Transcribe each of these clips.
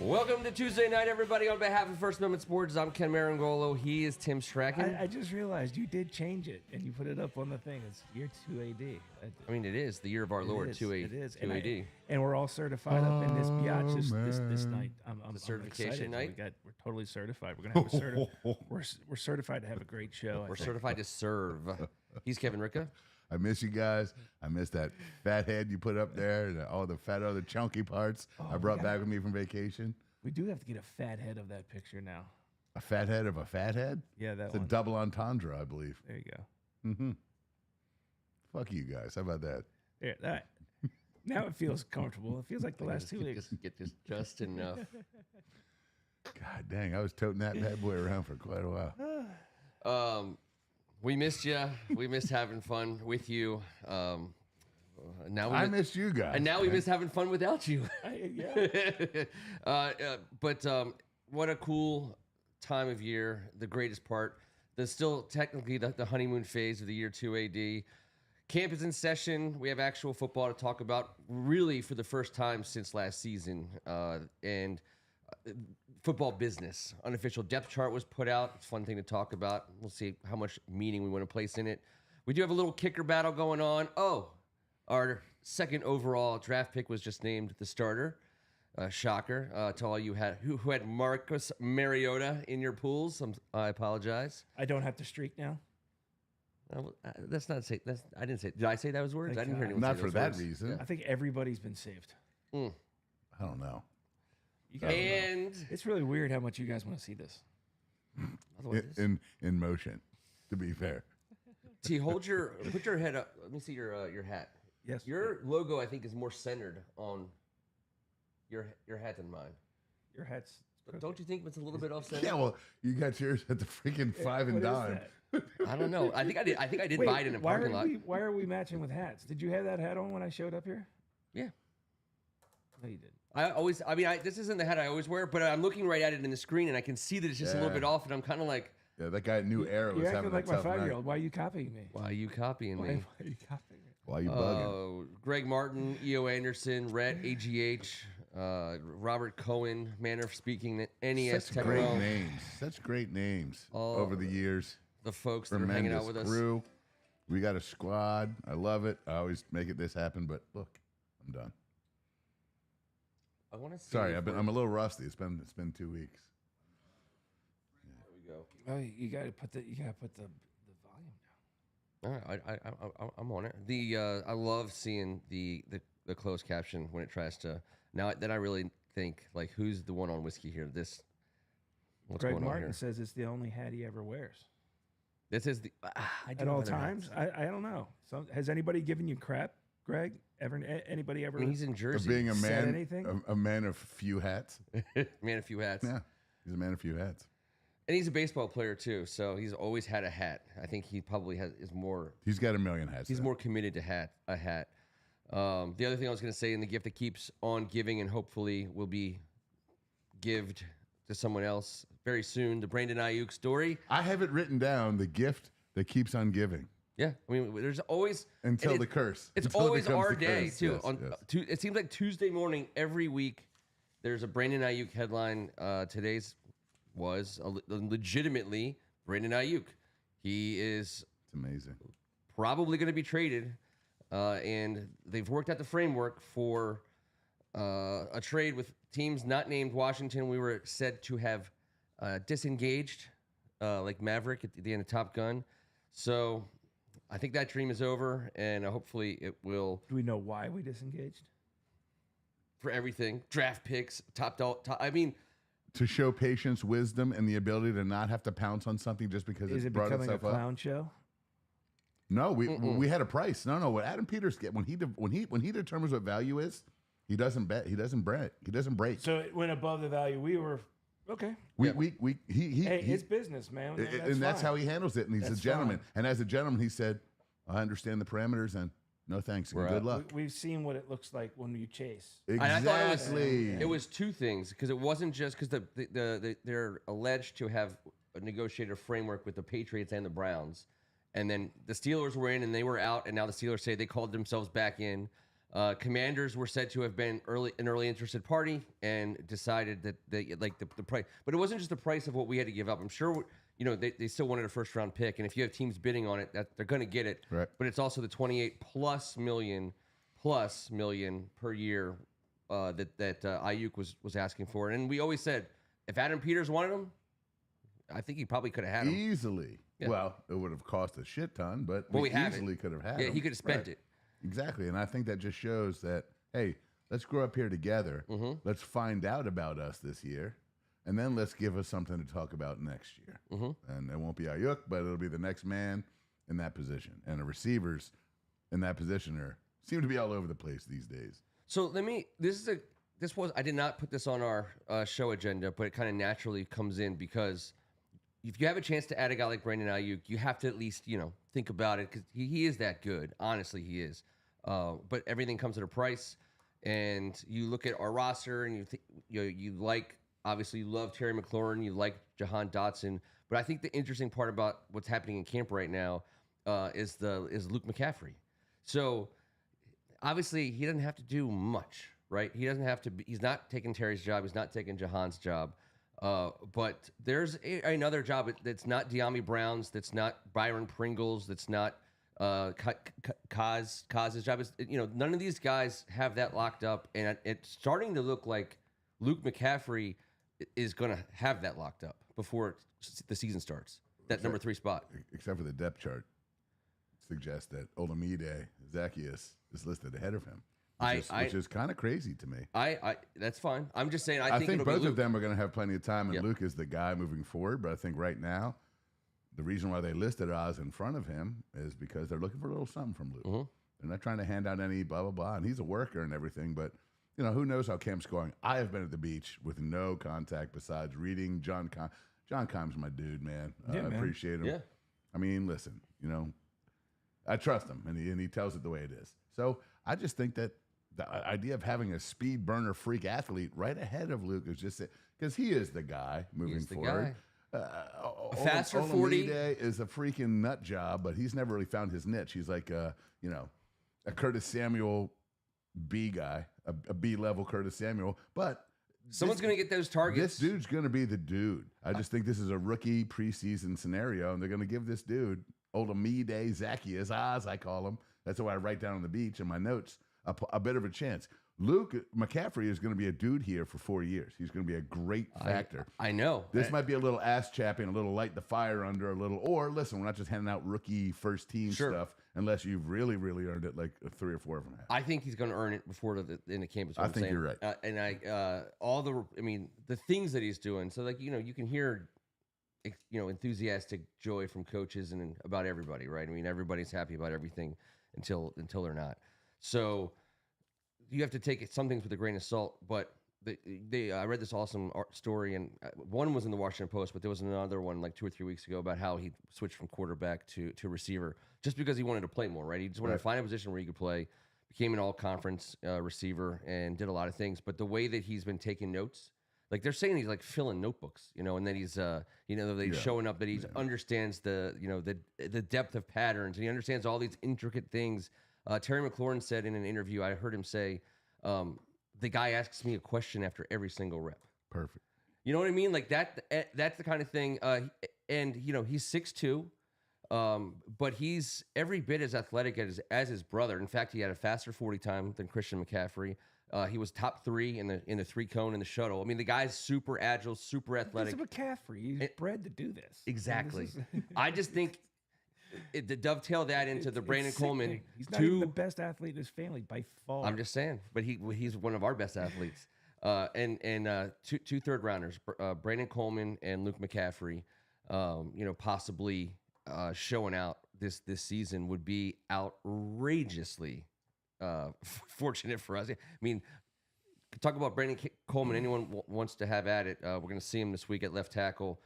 Welcome to Tuesday night, everybody. On behalf of First Amendment Sports, I'm Ken Meringolo. He is Tim Strachan. I just realized you did change it, and you put it up on the thing. It's year 2 AD. I mean, it is the year of our Lord, 2 AD. It is. 2 AD. And we're all certified up in this biatch this night. I'm certification excited. night? We're totally certified. We're gonna have we're certified to have a great show. We're certified to serve. He's Kevin Ricca. I miss you guys. I miss that fat head you put up there, and all the fat other chunky parts I brought back with me from vacation. We do have to get a fat head of that picture now. A fat head of a fat head? Yeah, that it's one. a double entendre, I believe. There you go. Fuck you guys. How about that? Yeah, that. Now it feels comfortable. It feels like the last 2 weeks. Get this just enough. God dang, I was toting that bad boy around for quite a while. We missed you. We missed having fun with you. Now I missed you guys. And now we miss having fun without you. Yeah. But what a cool time of year. The greatest part. There's still technically the honeymoon phase of the year 2 AD. Camp is in session. We have actual football to talk about, really for the first time since last season. And football business. Unofficial depth chart was put out. It's a fun thing to talk about. We'll see how much meaning we want to place in it. We do have a little kicker battle going on. Our second overall draft pick was just named the starter. Shocker to all you who had Marcus Mariota in your pools. I apologize. I don't have to streak now. That's not say. I didn't say. Did I say those words? I didn't hear anyone Not say for those that words. reason. I think everybody's been saved. I don't know. You guys And it's really weird how much you guys want to see this. In motion, to be fair. T, put your head up. Let me see your hat. Yes. Your logo, I think, is more centered on your hat than mine. Your hat's. Don't you think it's a little bit off center? Yeah, well, you got yours at the freaking five and What is dime. that? I don't know. I think I did Wait, buy it in a parking lot. Why are we matching with hats? Did you have that hat on when I showed up here? Yeah. No, you didn't. This isn't the hat I always wear, but I'm looking right at it in the screen and I can see that it's just a little bit off, and I'm kind of like, Yeah, that guy at New Era was You're having acting like a my tough night. 5-year-old. Why are you copying me? why are you copying Why me? are you copying me? Why you bugging? Greg Martin, E.O. Anderson, Rhett, AGH, Robert Cohen, manner of speaking, NES Such Tech great Pro, names. Such great names over the years. the folks that are hanging out with us. Crew. We got a squad. I love it. I always make this happen, but look, I'm done. I want to see. Sorry, I'm a little rusty. It's been 2 weeks. There we go. Oh, you got to put the volume down. All right, I'm on it. I love seeing the closed caption when it tries to. Now that I really think, like, who's the one on whiskey here? What's Greg going on Martin here? says it's the only hat he ever wears This is at all times. I don't know. Has anybody given you crap, Greg? Anybody ever? I mean, he's in For Jersey. being a Said man, anything? a man of few hats. Man, a few hats. Yeah, he's a man of few hats. And he's a baseball player too, so he's always had a hat. I think he probably is more. He's got a million hats. He's though. more committed to a hat. The other thing I was going to say, in the gift that keeps on giving and hopefully will be gived to someone else very soon, the Brandon Ayuk story. I have it written down. The gift that keeps on giving. Yeah, I mean, there's always Until the curse. It's Until it always becomes our the day curse. too. Yes. It seems like Tuesday morning every week. There's a Brandon Ayuk headline. Today's was legitimately Brandon Ayuk. He is It's amazing. probably going to be traded, and they've worked out the framework for a trade with teams not named Washington. We were said to have disengaged, like Maverick at the end of Top Gun. So I think that dream is over, and hopefully it will. Do we know why we disengaged? For everything, draft picks, top. I mean, To show patience, wisdom, and the ability to not have to pounce on something just because Is it it brought becoming a itself up. clown show? No, we had a price. No. What Adam Peters get when he determines what value is, he doesn't bet. He doesn't break. He doesn't break. So it went above the value. We were okay. It's business, man. that's how he handles it. And he's That's a gentleman. fine. And as a gentleman, he said, "I understand the parameters and no thanks. And good luck." We've seen what it looks like when you chase. I thought Exactly. it was two things, because it wasn't just because they're alleged to have negotiated a framework with the Patriots and the Browns, and then the Steelers were in and they were out, and now the Steelers say they called themselves back in. Commanders were said to have been an early interested party and decided that the price, but it wasn't just the price of what we had to give up. I'm sure they still wanted a first round pick, and if you have teams bidding on it, that they're going to get it. Right. But it's also the 28 plus million per year that Ayuk was asking for, and we always said if Adam Peters wanted him, I think he probably could have had him Easily. Yeah. Well, it would have cost a shit ton, but Well, we we have easily it. could have had Yeah, him. he could have spent Right. it. Exactly. And I think that just shows that, hey, let's grow up here together. Mm-hmm. Let's find out about us this year. And then let's give us something to talk about next year. Mm-hmm. And it won't be Ayuk, but it'll be the next man in that position. And the receivers in that position seem to be all over the place these days. So I did not put this on our show agenda, but it kind of naturally comes in because if you have a chance to add a guy like Brandon Ayuk, you have to at least think about it because he is that good. Honestly, he is. But everything comes at a price, and you look at our roster, and you like, obviously you love Terry McLaurin, you like Jahan Dotson, but I think the interesting part about what's happening in camp right now is Luke McCaffrey. So obviously he doesn't have to do much, right? He doesn't have to. He's not taking Terry's job. He's not taking Jahan's job. But there's another job that's not De'Ami Brown's, that's not Byron Pringle's, that's not Kaz's job. None of these guys have that locked up, and it's starting to look like Luke McCaffrey is going to have that locked up before the season starts. That number 3 spot, Except for the depth chart suggests that Olamide Zacchaeus is listed ahead of him, which is kind of crazy to me. That's fine. I'm just saying. I think it'll both be Luke. of them are going to have plenty of time, and Yep. Luke is the guy moving forward. But I think right now, the reason why they listed Oz in front of him is because they're looking for a little something from Luke. Mm-hmm. They're not trying to hand out any blah, blah, blah. And he's a worker and everything, but who knows how camp's going. I have been at the beach with no contact besides reading John Keim. John Keim's my dude, man. Yeah, I man. appreciate him. Yeah. I mean, listen, I trust him, and he tells it the way it is. So I just think that the idea of having a speed burner freak athlete right ahead of Luke is just because he is the guy moving He's the forward. guy. A faster 40 is a freaking nut job, but he's never really found his niche. He's like a Curtis Samuel B guy, a B level Curtis Samuel, but. Someone's going to get those targets. This dude's going to be the dude. I just think this is a rookie preseason scenario, and they're going to give this dude, Olamide Zacchaeus, as I call him, that's what I write down on the beach in my notes, a bit of a chance. Luke McCaffrey is going to be a dude here for 4 years. He's going to be a great factor. I know. This might be a little ass chapping, a little light the fire under, or listen, we're not just handing out rookie first team stuff unless you've really, really earned it, like 3 or 4 of them have. I think he's going to earn it before in the campus. I think you're right. And the things that he's doing. So you can hear, enthusiastic joy from coaches and about everybody, right? I mean, everybody's happy about everything until they're not. So you have to take some things with a grain of salt, but I read this awesome story, and one was in the Washington Post, but there was another one like 2 or 3 weeks ago about how he switched from quarterback to receiver just because he wanted to play more, right? He just wanted to find a position where he could play, became an all-conference receiver, and did a lot of things. But the way that he's been taking notes, like they're saying he's like filling notebooks, and then he's, showing up that he understands the depth of patterns, and he understands all these intricate things. Terry McLaurin said in an interview, I heard him say, the guy asks me a question after every single rep. Perfect. You know what I mean? Like that's the kind of thing. And he's 6'2", but he's every bit as athletic as his brother. In fact, he had a faster 40 time than Christian McCaffrey. He was top 3 in the 3-cone in the shuttle. I mean, the guy's super agile, super athletic. He's McCaffrey. He's bred to do this. Exactly. I just think to dovetail that into the Brandon Coleman. He's not even the best athlete in his family by far. I'm just saying, but he's one of our best athletes. And 2 third rounders, Brandon Coleman and Luke McCaffrey, possibly showing out this season would be outrageously fortunate for us. I mean, talk about Brandon Coleman. Anyone wants to have at it. We're going to see him this week at left tackle.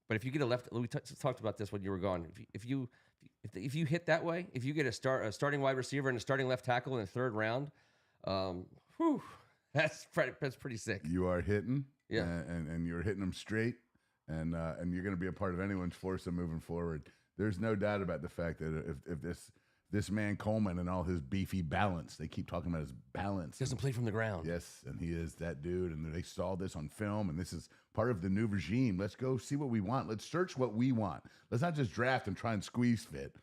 But if you get a left, we talked about this when you were gone. If you hit that way, if you get a starting wide receiver and a starting left tackle in the 3rd round, that's pretty sick. You are hitting, yeah, and you're hitting them straight, and you're going to be a part of anyone's foursome moving forward. There's no doubt about the fact that if this man Coleman and all his beefy balance. They keep talking about his balance. Doesn't play from the ground. Yes, and he is that dude. And they saw this on film, and this is part of the new regime. Let's go see what we want. Let's search what we want. Let's not just draft and try and squeeze fit.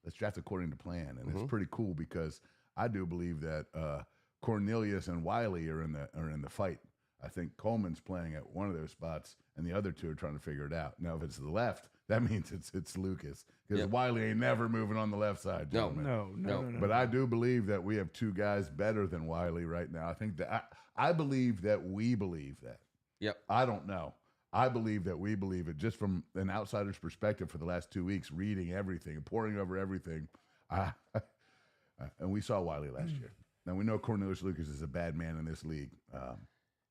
Let's draft according to plan. And it's pretty cool because I do believe that Cornelius and Wiley are in the fight. I think Coleman's playing at one of those spots, and the other two are trying to figure it out. Now, if it's the left, that means it's Lucas, because Wiley ain't never moving on the left side. Gentlemen. No. But I do believe that we have two guys better than Wiley right now. I think that I believe that we believe that. Yep. I don't know. I believe that we believe it just from an outsider's perspective for the last 2 weeks, reading everything and poring over everything. And we saw Wiley last year. Now, we know Cornelius Lucas is a bad man in this league.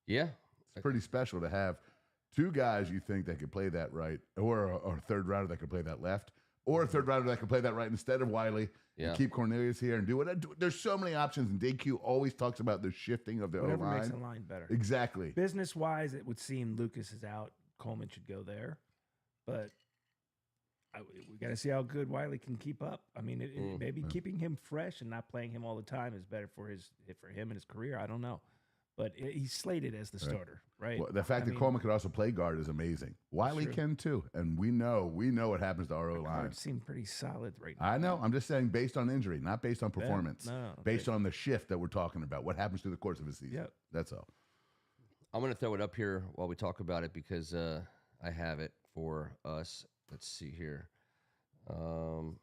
Yeah. It's pretty special to have two guys you think that could play that right, or a third rounder that could play that left, or a third rounder that could play that right instead of Wiley. Yeah. And keep Cornelius here and do it. There's so many options, and DQ always talks about the shifting of the O-line. Whatever makes the line better. Exactly. Business-wise, it would seem Lucas is out. Coleman should go there. But we got to see how good Wiley can keep up. I mean, maybe keeping him fresh and not playing him all the time is better for him and his career. I don't know. But he's slated as the starter, right? Well, the fact that Coleman could also play guard is amazing. Wiley can too, and we know what happens to our O-line. Seem pretty solid right now. I know. I'm just saying based on injury, not based on performance. No, based on the shift that we're talking about. What happens through the course of a season? Yep. That's all. I'm going to throw it up here while we talk about it because I have it for us. Let's see here. All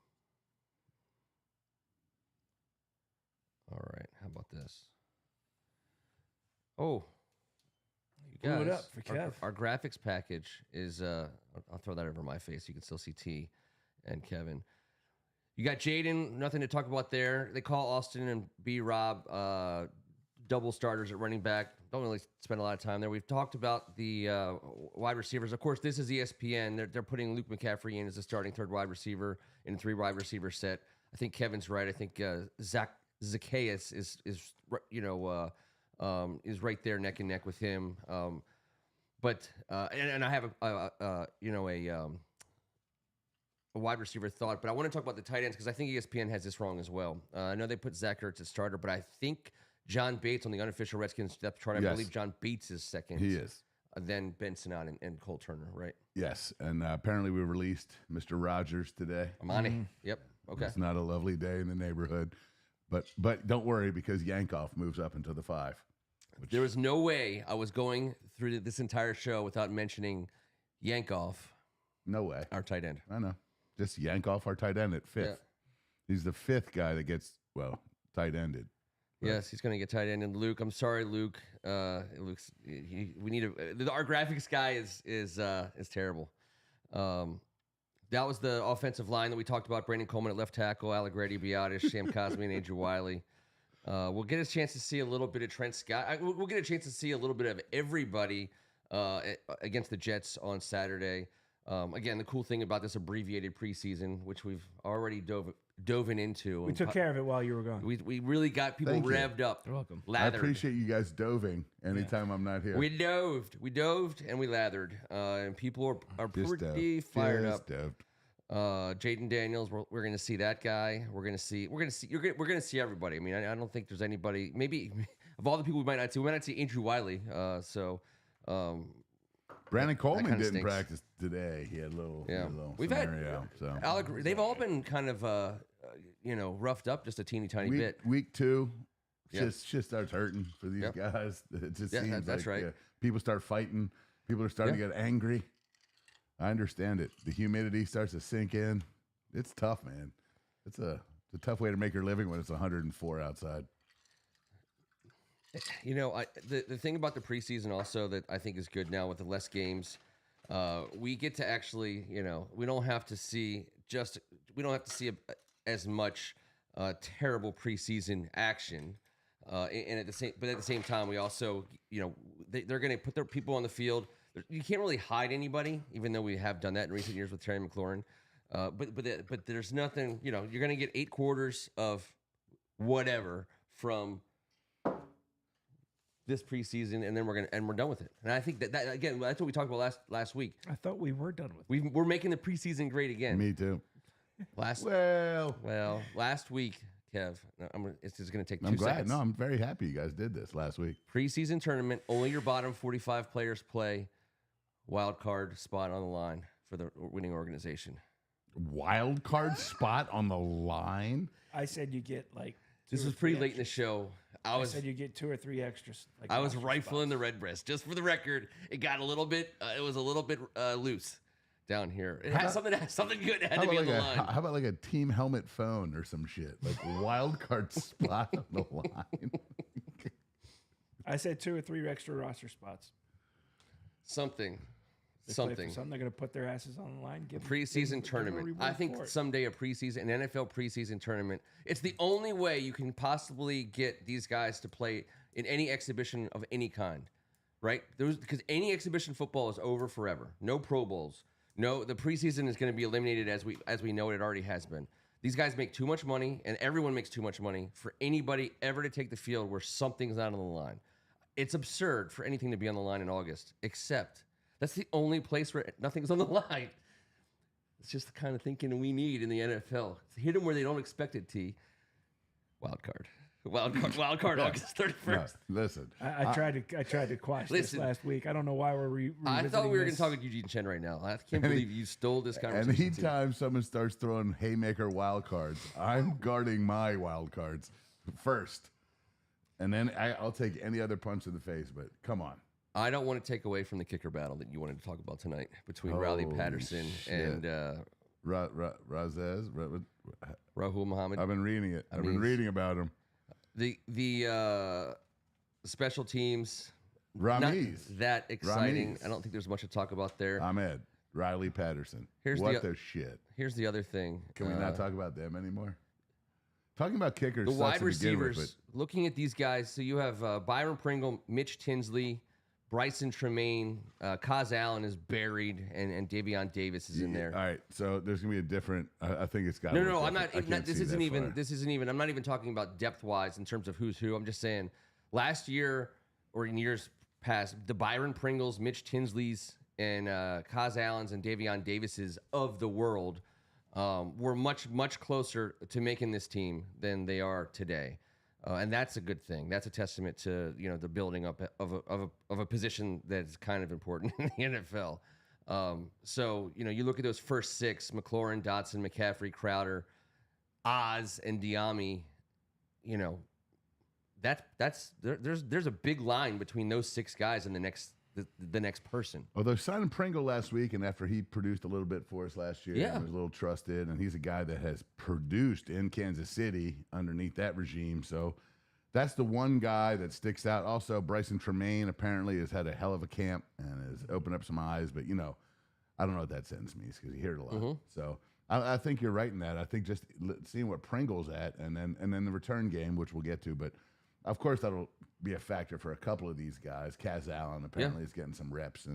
right. How about this? Oh, you guys, blew it up for Kev. Our graphics package is, I'll throw that over my face. You can still see T and Kevin. You got Jaden, nothing to talk about there. They call Austin and B-Rob double starters at running back. Don't really spend a lot of time there. We've talked about the wide receivers. Of course, this is ESPN. They're putting Luke McCaffrey in as the starting third wide receiver in a 3 wide receiver set. I think Kevin's right. I think Zacchaeus is right there neck and neck with him. But I have a wide receiver thought, but I want to talk about the tight ends because I think ESPN has this wrong as well. I know they put Zach Ertz at starter, but I think John Bates on the unofficial Redskins depth chart, I believe John Bates is second. He is. Then Ben Sinnott and Cole Turner, right? Yes, and apparently we released Mr. Rogers today. Amani. Yep. Okay. It's not a lovely day in the neighborhood, but don't worry because Yankoff moves up into the 5. There was no way I was going through this entire show without mentioning Yankoff. No way. Our tight end. I know. Just yank off our tight end at 5th. Yeah. He's the 5th guy that gets, tight ended. Right? Yes, he's going to get tight end. And Luke, I'm sorry, Luke. We need our graphics guy is terrible. That was the offensive line that we talked about. Brandon Coleman at left tackle, Allegretti, Biotis, Sam Cosme, and Andrew Wiley. We'll get a chance to see a little bit of Trent Scott. We'll get a chance to see a little bit of everybody against the Jets on Saturday. Again, the cool thing about this abbreviated preseason, which we've already dove into. We took care of it while you were gone. We really got people revved up. You're welcome. Lathered. I appreciate you guys doving anytime I'm not here. We doved, and we lathered. And people are pretty fired up. Doved. Jaden Daniels, we're going to see that guy. We're going to see everybody. I mean, I don't think there's anybody. Maybe of all the people we might not see Andrew Wiley. Brandon Coleman didn't practice today. He had a little We've scenario. They've all been kind of roughed up just a teeny tiny bit. Week 2, shit starts hurting for these guys. It just seems that's like right. People start fighting. People are starting to get angry. I understand it. The humidity starts to sink in. It's tough, man. It's a tough way to make your living when it's 104 outside. You know, the thing about the preseason also that I think is good now with the less games, we get to actually, we don't have to see as much terrible preseason action, and at the same time, we also, they're going to put their people on the field. You can't really hide anybody, even though we have done that in recent years with Terry McLaurin. But there's nothing, you're going to get 8 quarters of whatever from this preseason, and then we're done with it. And I think that again, that's what we talked about last week. I thought we were done with it. We're making the preseason great again. Me too. Last week, Kev, it's just going to take 2 I'm glad. seconds. No, I'm very happy you guys did this last week. Preseason tournament, only your bottom 45 players play. Wild card spot on the line for the winning organization. Wild card spot on the line? I said you get like. This was pretty late in the show. I said you get 2 or 3 extras. Like I was rifling the red breast. Just for the record, it got a little bit. It was a little bit loose down here. It had something good had to be on the line. How about like a team helmet phone or some shit? Like wild card spot on the line. I said 2 or 3 extra roster spots. Something. They're going to put their asses on the line. Preseason tournament. I think someday an NFL preseason tournament. It's the only way you can possibly get these guys to play in any exhibition of any kind, right? Because any exhibition football is over forever. No Pro Bowls. No, the preseason is going to be eliminated as we know it already has been. These guys make too much money, and everyone makes too much money for anybody ever to take the field where something's not on the line. It's absurd for anything to be on the line in August, except that's the only place where nothing's on the line. It's just the kind of thinking we need in the NFL. Hit them where they don't expect it, T. Wild card, August 31st. No, listen, I tried to quash this last week. I don't know why we're I thought we were going to talk with Eugene Chen right now. I can't believe you stole this conversation. Anytime someone starts throwing haymaker wild cards, I'm guarding my wild cards first. And then I'll take any other punch in the face, but come on. I don't want to take away from the kicker battle that you wanted to talk about tonight between Riley Patterson and Razez. Rahul Muhammad. I've been reading it. I've been reading about him. The special teams, Ramiz. not that exciting. Ramiz. I don't think there's much to talk about there. Ahmed, Riley Patterson. Here's what the shit. Here's the other thing. Can we not talk about them anymore? Talking about kickers, the wide to begin with, receivers. Looking at these guys, so you have Byron Pringle, Mitch Tinsley, Bryson Tremaine, Kaz Allen is buried, and Davion Davis is in there. All right, so there's gonna be a different. I think it's got. No, I'm not. This isn't even. This isn't even. I'm not even talking about depth wise in terms of who's who. I'm just saying, last year or in years past, the Byron Pringles, Mitch Tinsleys, and Kaz Allens and Davion Davises of the world were much closer to making this team than they are today. And that's a good thing. That's a testament to the building up of a position that's kind of important in the NFL. So you look at those first 6: McLaurin, Dotson, McCaffrey, Crowder, Oz, and Diami. There's a big line between those 6 guys and the next person. Although signing Pringle last week, and after he produced a little bit for us last year, and was a little trusted, and he's a guy that has produced in Kansas City underneath that regime. So that's the one guy that sticks out. Also, Bryson Tremaine apparently has had a hell of a camp and has opened up some eyes. But I don't know what that sentence means because you hear it a lot. Mm-hmm. So I think you're right in that. I think just seeing what Pringle's at, and then the return game, which we'll get to, but. Of course, that'll be a factor for a couple of these guys. Kaz Allen apparently is getting some reps,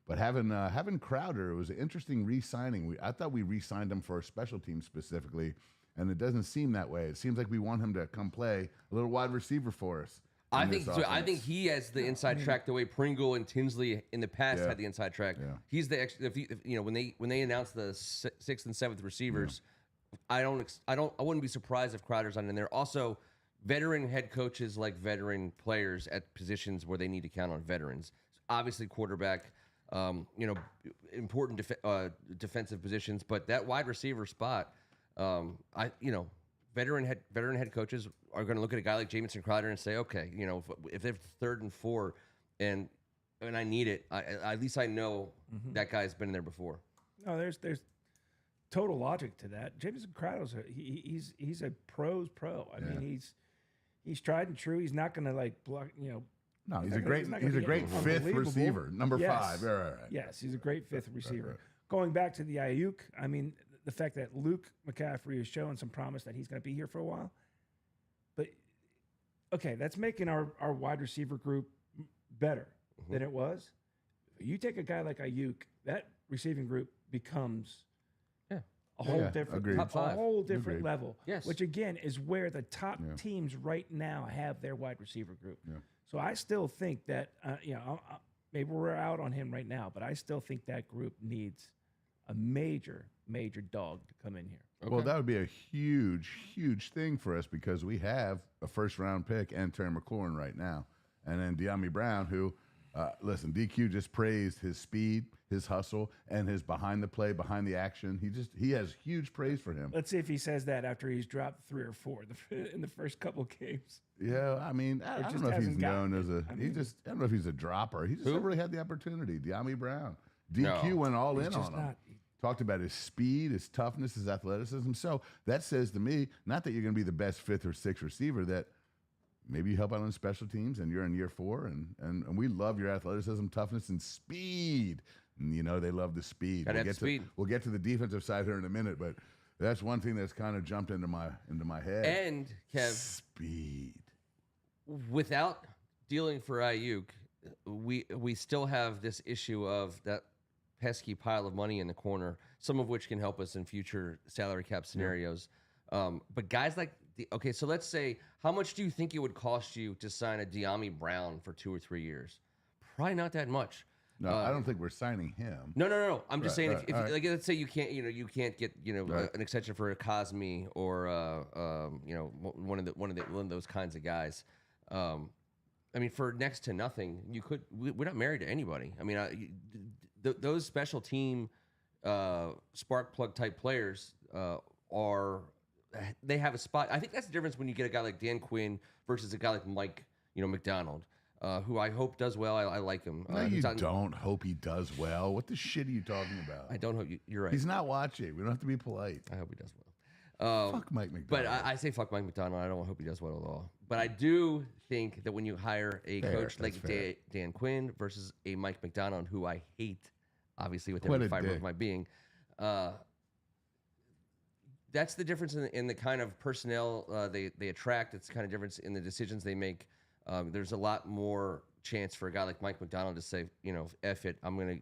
but having Crowder, it was an interesting re-signing. I thought we re-signed him for a special team specifically, and it doesn't seem that way. It seems like we want him to come play a little wide receiver for us. I think he has the inside track the way Pringle and Tinsley in the past had the inside track. Yeah. He's the when they announced the 6th and 7th receivers, I wouldn't be surprised if Crowder's not in there. Also, veteran head coaches like veteran players at positions where they need to count on veterans. Obviously, quarterback, important defensive positions, but that wide receiver spot, veteran head coaches are going to look at a guy like Jamison Crowder and say, okay, if they're 3rd and 4, and I need it, at least I know that guy's been there before. No, there's total logic to that. Jamison Crowder's he's a pro's pro. I mean, he's tried and true. He's not going to block. No, he's a great 5th receiver, number 5. Right. Yes, he's a great 5th receiver. Right. Going back to the Ayuk, I mean, the fact that Luke McCaffrey is showing some promise that he's going to be here for a while. But okay, that's making our wide receiver group better than it was. You take a guy like Ayuk, that receiving group becomes a whole different level. Yes. Which again is where the top teams right now have their wide receiver group. Yeah. So I still think that maybe we're out on him right now, but I still think that group needs a major dog to come in here. Well, that would be a huge, huge thing for us because we have a first-round pick and Terry McLaurin right now. And then De'Ami Brown, who, listen, DQ just praised his speed, his hustle, and his behind the play, behind the action. He has huge praise for him. Let's see if he says that after he's dropped 3 or 4 in the first couple of games. Yeah, I mean, I don't know if he's known as a. I don't know if he's a dropper. He just never really had the opportunity. De'Ami Brown, DQ went all in on him. Talked about his speed, his toughness, his athleticism. So that says to me, not that you're going to be the best 5th or 6th receiver, that maybe you help out on special teams and you're in year 4. And we love your athleticism, toughness, and speed. And, you know, they love the speed. We'll get to the defensive side here in a minute, but that's one thing that's kind of jumped into my head. And, Kev, speed. Without dealing for Ayuk, we still have this issue of that pesky pile of money in the corner, some of which can help us in future salary cap scenarios. But guys like, so let's say, how much do you think it would cost you to sign a De'Ami Brown for 2 or 3 years? Probably not that much. No, I don't think we're signing him. No. I'm just saying, if like, let's say you can't get an extension for a Cosme or one of those kinds of guys. I mean, for next to nothing, we're not married to anybody. I mean, those special team spark plug type players they have a spot. I think that's the difference when you get a guy like Dan Quinn versus a guy like Mike, McDonald, who I hope does well. I like him. No, you don't hope he does well. What the shit are you talking about? I don't hope you're right. He's not watching. We don't have to be polite. I hope he does well. Fuck Mike McDonald. But I say fuck Mike McDonald. I don't hope he does well at all. But I do think that when you hire a coach like Dan Quinn versus a Mike McDonald, who I hate, obviously, with every fiber of my being, that's the difference in the kind of personnel they attract. It's the kind of difference in the decisions they make. There's a lot more chance for a guy like Mike McDonald to say, F it, I'm gonna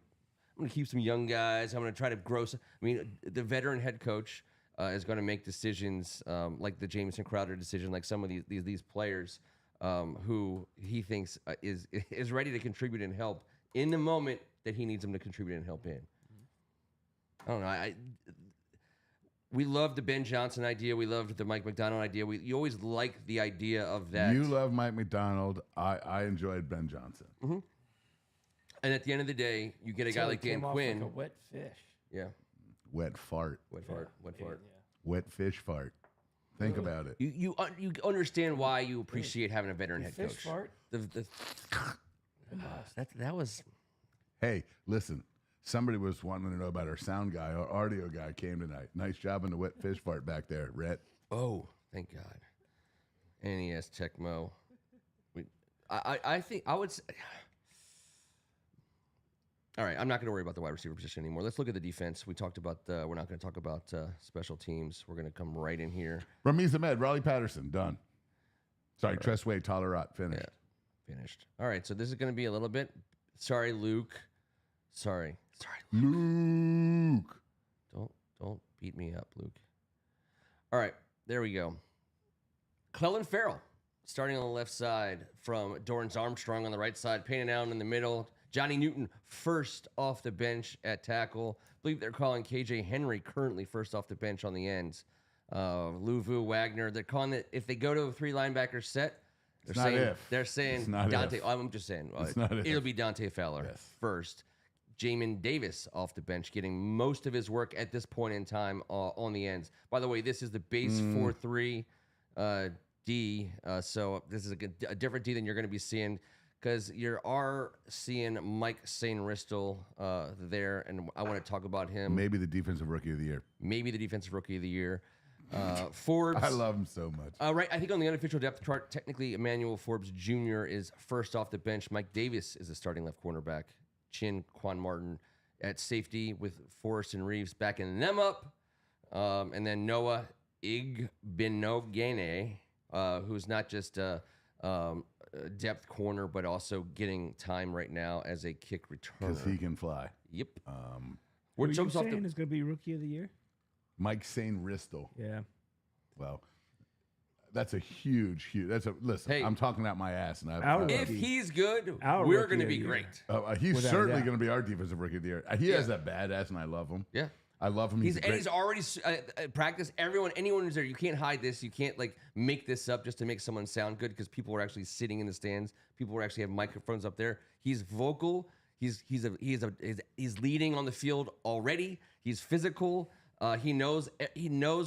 keep some young guys. I'm gonna try to grow. The veteran head coach is going to make decisions like the Jamison Crowder decision, like some of these players who he thinks is ready to contribute and help in the moment that he needs them to contribute and help in. I don't know. We loved the Ben Johnson idea. We loved the Mike McDonald idea. You always like the idea of that. You love Mike McDonald. I enjoyed Ben Johnson. Mm-hmm. And at the end of the day, you get a guy like Dan Quinn. Like a wet fish. Yeah. Wet fart. Wet fart. Yeah. Wet fish fart. Think about it. You understand why you appreciate having a veteran head coach. Fish fart? That was... Hey, listen. Somebody was wanting to know about our sound guy. Our audio guy came tonight. Nice job on the wet fish fart back there, Rhett. Oh, thank God. NES Tecmo. I think I would say... All right, I'm not going to worry about the wide receiver position anymore. Let's look at the defense. We talked about we're not going to talk about special teams. We're going to come right in here. Ramiz Ahmed, Raleigh Patterson, done. Sorry, Tress Way, Tolerot, finished. Yeah, finished. All right, so this is going to be a little bit. Sorry, Luke. Sorry, Luke. Don't beat me up, Luke. All right, there we go. Clelin Ferrell starting on the left side from Dorrance Armstrong on the right side, Payne Allen in the middle. Johnny Newton first off the bench at tackle. I believe they're calling KJ Henry currently first off the bench on the ends. Luvu, Wagner. They're calling it if they go to a 3 linebacker set. They're saying Dante. I'm just saying it'll be Dante Fowler first. Jamin Davis off the bench, getting most of his work at this point in time on the ends. By the way, this is the base 4-3 D. So this is a different D than you're going to be seeing. Because you are seeing Mike Sainristil there, and I want to talk about him. Maybe the defensive rookie of the year. Forbes. I love him so much. Right, I think on the unofficial depth chart, technically Emmanuel Forbes Jr. is first off the bench. Mike Davis is the starting left cornerback. Chin Quan Martin at safety with Forrest and Reeves backing them up. And then Noah Igbinogene, who's not just depth corner, but also getting time right now as a kick returner. Because he can fly. Yep. What you saying is going to be Rookie of the Year? Mike Sainristil. Yeah. Well, that's a huge. Listen, hey, I'm talking out my ass. And if he's good, we're going to be great. He's certainly going to be our defensive rookie of the year. He has that badass, and I love him. Yeah. I love him. He's already practiced. Anyone who's there, you can't hide this. You can't like make this up just to make someone sound good because people are actually sitting in the stands. People are actually have microphones up there. He's vocal. He's leading on the field already. He's physical. He knows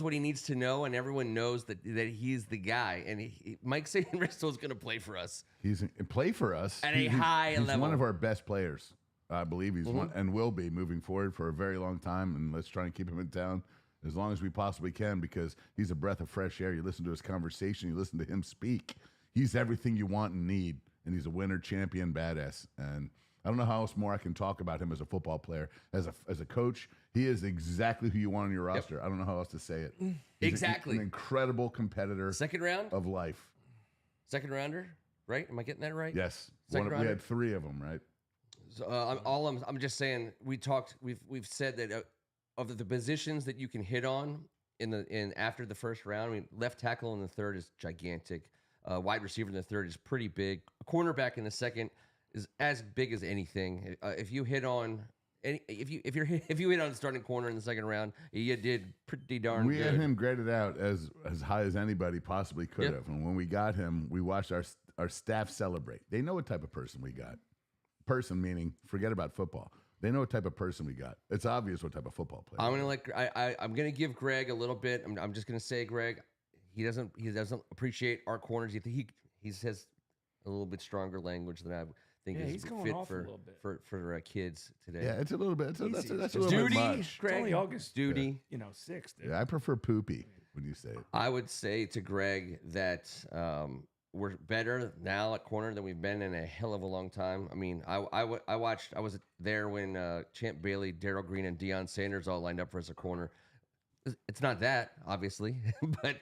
what he needs to know, and everyone knows that he's the guy. And Mike St. Bristol is going to play for us. He's play for us at a high level. He's one of our best players. I believe he's one and will be moving forward for a very long time. And let's try and keep him in town as long as we possibly can because he's a breath of fresh air. You listen to his conversation, you listen to him speak. He's everything you want and need, and he's a winner, champion, badass. And I don't know how else more I can talk about him as a football player, as a coach. He is exactly who you want on your roster. Yep. I don't know how else to say it. He's exactly an incredible competitor. Second round of life. Second rounder, right? Am I getting that right? Yes. We had 3 of them, right? So, I'm just saying we've said that of the positions that you can hit on after the first round. I mean, left tackle in the third is gigantic. Wide receiver in the third is pretty big. A cornerback in the second is as big as anything. If you hit on if you hit on the starting corner in the second round, you did pretty darn good. We had him graded out as high as anybody possibly could have. And when we got him, we watched our staff celebrate. They know what type of person we got. Person meaning forget about football. They know what type of person we got. It's obvious what type of football player. I'm gonna give Greg a little bit. I'm just gonna say, Greg, he doesn't appreciate our corners. He says a little bit stronger language than I think is he's going fit off a little bit. for kids today. Yeah, it's a little bit. That's a little Duty, bit much. Greg, it's only August. Duty. 6th. Yeah, I prefer poopy when you say it. I would say to Greg that we're better now at corner than we've been in a hell of a long time. I mean, I was there when Champ Bailey, Darrell Green, and Deion Sanders all lined up for us a corner. It's not that, obviously, but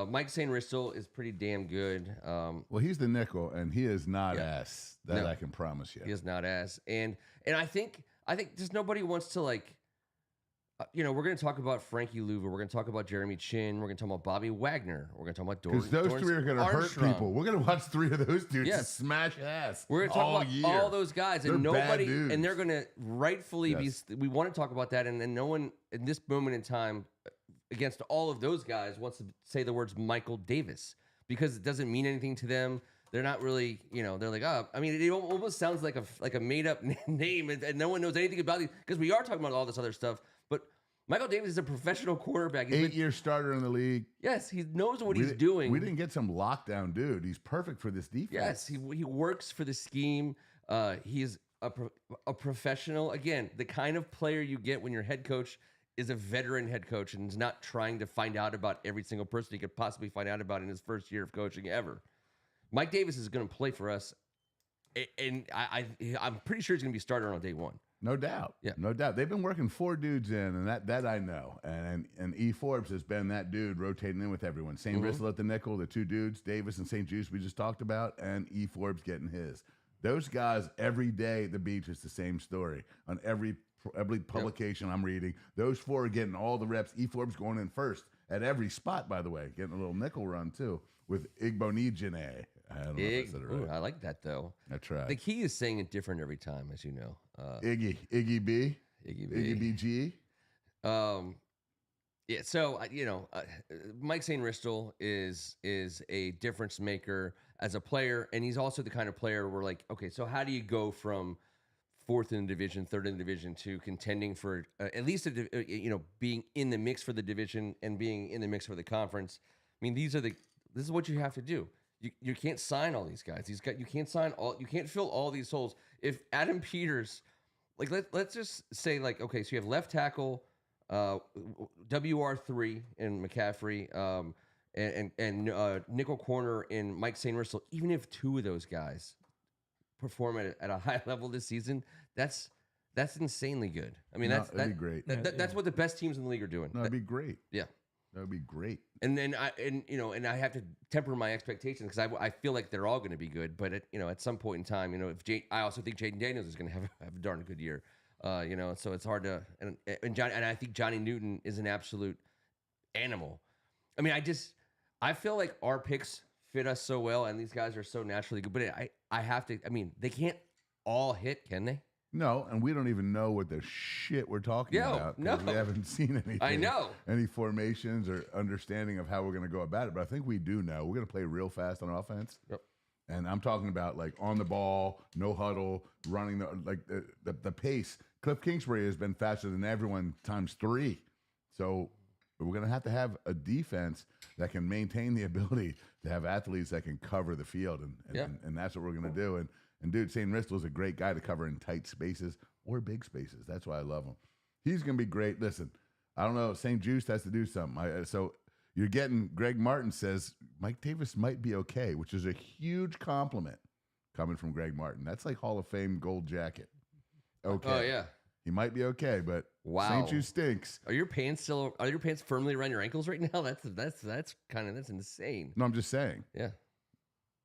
Mike St. Bristol is pretty damn good. Well, he's the nickel, and he is not ass. That I can promise you. He is not ass. And I think just nobody wants to like. We're going to talk about Frankie Louva. We're going to talk about Jeremy Chin. We're going to talk about Bobby Wagner. We're going to talk about Because those 3 are going to hurt people. We're going to watch 3 of those dudes just smash ass. We're going to talk about all those guys, and nobody, and they're going to rightfully be. We want to talk about that, and no one in this moment in time, against all of those guys, wants to say the words Michael Davis because it doesn't mean anything to them. They're not really, they're like, oh, I mean, it almost sounds like a made up name, and no one knows anything about it because we are talking about all this other stuff. But Michael Davis is a professional quarterback. He's 8-year starter in the league. Yes, he knows what he's doing. We didn't get some lockdown dude. He's perfect for this defense. Yes, he works for the scheme. He's a professional. Again, the kind of player you get when your head coach is a veteran head coach and is not trying to find out about every single person he could possibly find out about in his first year of coaching ever. Mike Davis is going to play for us, and I'm pretty sure he's going to be starter on day one. No doubt. Yeah. No doubt. They've been working 4 dudes in, and that I know. And E. Forbes has been that dude rotating in with everyone. St. Bristol at the nickel, the 2 dudes, Davis and St. Juice we just talked about, and E. Forbes getting his. Those guys, every day at the beach, is the same story. On every publication I'm reading, those 4 are getting all the reps. E. Forbes going in first at every spot, by the way, getting a little nickel run, too, with Igbonijane. I don't know if I said it right. I like that, though. I tried. The key is saying it different every time, as you know. Iggy BG. Yeah, so Mike St. Bristol is a difference maker as a player, and he's also the kind of player where like, okay, so how do you go from 4th in the division, 3rd in the division to contending for at least being in the mix for the division and being in the mix for the conference? I mean, this is what you have to do. You can't sign all these guys. You can't fill all these holes. If Adam Peters, like let's just say like, okay, so you have left tackle, WR3 in McCaffrey, and nickel corner in Mike St. Bristol. Even if 2 of those guys perform at a high level this season, that's insanely good. I mean, that'd be great. That's what the best teams in the league are doing. No, that'd be great. Yeah. That would be great. And then I have to temper my expectations because I feel like they're all going to be good. But at some point in time, I also think Jaden Daniels is going to have a darn good year. So it's hard to and I think Johnny Newton is an absolute animal. I mean, I feel like our picks fit us so well, and these guys are so naturally good. But I have to. I mean, they can't all hit, can they? No, and we don't even know what the shit we're talking about. 'Cause no. we haven't seen anything. I know. Any formations or understanding of how we're going to go about it. But I think we do know. We're going to play real fast on offense. Yep. And I'm talking about like on the ball, no huddle, running the pace. Cliff Kingsbury has been faster than everyone times 3. So we're going to have a defense that can maintain the ability to have athletes that can cover the field. And that's what we're going to do. And dude, St. Ristel is a great guy to cover in tight spaces or big spaces. That's why I love him. He's going to be great. Listen, I don't know. St. Juice has to do something. So you're getting, Greg Martin says, Mike Davis might be okay, which is a huge compliment coming from Greg Martin. That's like Hall of Fame gold jacket. Okay. Oh, yeah. He might be okay, but Wow. St. Juice stinks. Are your pants firmly around your ankles right now? That's insane. No, I'm just saying. Yeah.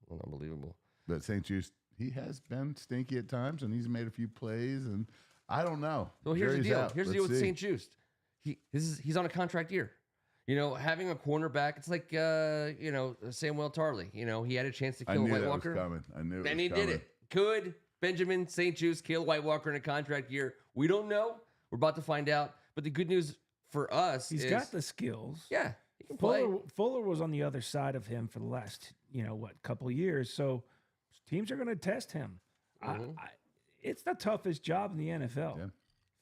Well, unbelievable. But St. Juice, he has been stinky at times, and he's made a few plays, and I don't know. Well, here's Jury's the deal. out. Here's the Let's deal with see. St. Juice. He's on a contract year. You know, having a cornerback, it's like Samuel Tarley. You know, he had a chance to I kill knew White that Walker. was coming. I knew it And was he coming. did it. Could Benjamin St. Juice kill White Walker in a contract year? We don't know. We're about to find out. But the good news for us He's is got the skills. yeah, he can play. Fuller was on the other side of him for the last, couple of years. So teams are going to test him. It's the toughest job in the NFL,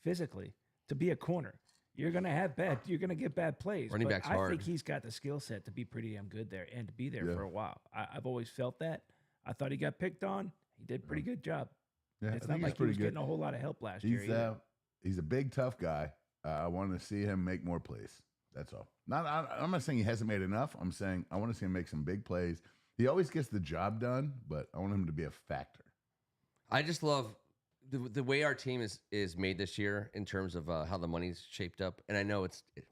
physically, to be a corner. You're going to get bad plays. Running but back's I hard. think he's got the skill set to be pretty damn good there and to be there for a while. I've always felt that. I thought he got picked on. He did a pretty good job. Yeah, It's I not think like he's he was pretty good. getting a whole lot of help last year. He's either. he's a big, tough guy. I want to see him make more plays. That's all. I'm not saying he hasn't made enough. I'm saying I want to see him make some big plays. He always gets the job done, but I want him to be a factor. I just love the way our team is made this year in terms of how the money's shaped up. And I know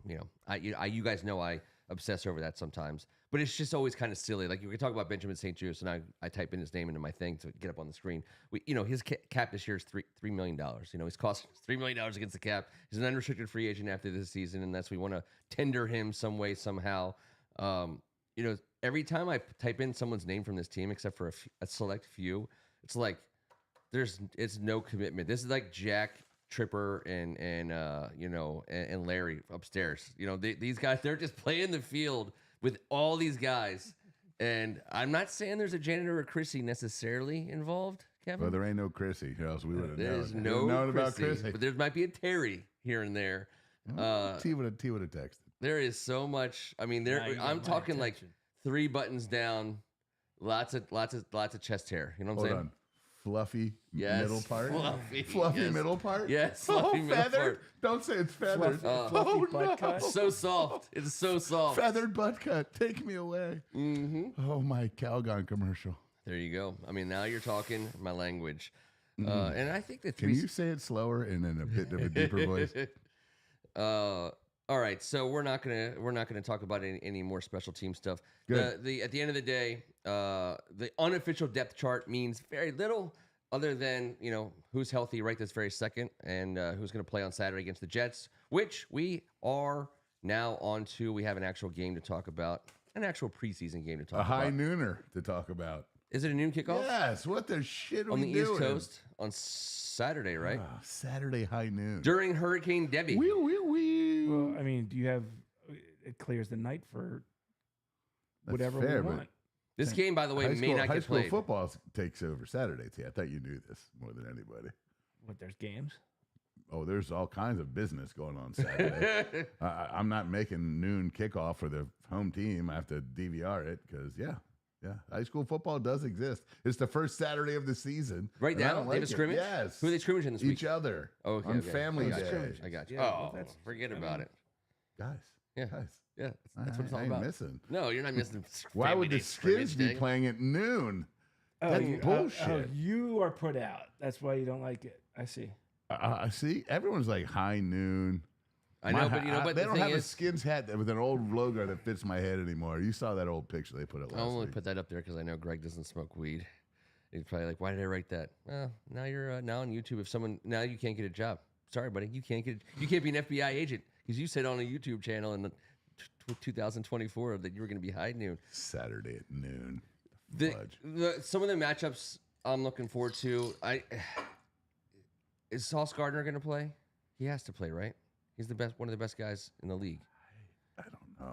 you guys know I obsess over that sometimes, but it's just always kind of silly. Like you can talk about Benjamin St. Juice, and I type in his name into my thing to get up on the screen. His cap this year is $3 million. He's cost $3 million against the cap. He's an unrestricted free agent after this season, unless we want to tender him some way somehow. Every time I type in someone's name from this team, except for a select few, it's like it's no commitment. This is like Jack Tripper and Larry upstairs. These guys, they're just playing the field with all these guys. And I'm not saying there's a janitor or Chrissy necessarily involved, Kevin. Well, there ain't no Chrissy, or else we would have known. There's We'd no known about Chrissy, Chrissy. but there might be a Terry here and there. T would have texted. There is so much. I mean, Now you got I'm my talking like attention. 3 buttons down, lots of chest hair. You know what I'm Hold saying? on. Fluffy Yes, middle part. fluffy, yes. Middle part. Yes, Oh, fluffy middle feathered. part. Don't say it's feathered. Fluffy butt cut. So soft. It's so soft. Feathered butt cut. Take me away. Mm-hmm. Oh, my Calgon commercial. There you go. I mean, now you're talking my language. And I think the Can three. you say it slower and in a bit of a deeper voice? All right, so we're not gonna talk about any more special team stuff. Good. At the end of the day, the unofficial depth chart means very little, other than who's healthy right this very second and who's going to play on Saturday against the Jets, which we are now on to. We have an actual game to talk about, an actual preseason game to talk A about. high nooner to talk about. Is it a noon kickoff? Yes. What the shit are On we the doing? East Coast on Saturday, right? Saturday high noon. During Hurricane Debbie. Wee, wee, wee. Well, I mean, do you have it clears the night for That's whatever fair, we but want? This game, by the way, may not high get school played. football takes over Saturday. See, I thought you knew this more than anybody. What, there's games? Oh, there's all kinds of business going on Saturday. I'm not making noon kickoff for the home team. I have to DVR it because, yeah, high school football does exist. It's the first Saturday of the season. Right and I now, don't they like have a it. scrimmage? Yes. Who are they scrimmaging this week? Each other. Okay, on okay. Family I got Day. you. I got you. Yeah, well, Oh, that's- forget I mean, about it. Guys. Yeah. Guys. Yeah, that's what it's all I ain't about. missing. No, you're not missing. Why Family would the Day scrimmage Skins be day. playing at noon? That's you, bullshit. you are put out. That's why you don't like it. I see. I see. Everyone's like high noon. I know, but But the they don't thing have a is, Skins hat with an old logo that fits my head anymore. You saw that old picture they put up I last only week. put that up there because I know Greg doesn't smoke weed. He's probably like, "Why did I write that?" Well, now you're now on YouTube. If someone now you can't get a job. Sorry, buddy, you can't be an FBI agent because you said on a YouTube channel in 2024 that you were going to be high noon. Saturday at noon. Some of the matchups I'm looking forward to. Is Sauce Gardner going to play? He has to play, right? He's one of the best guys in the league.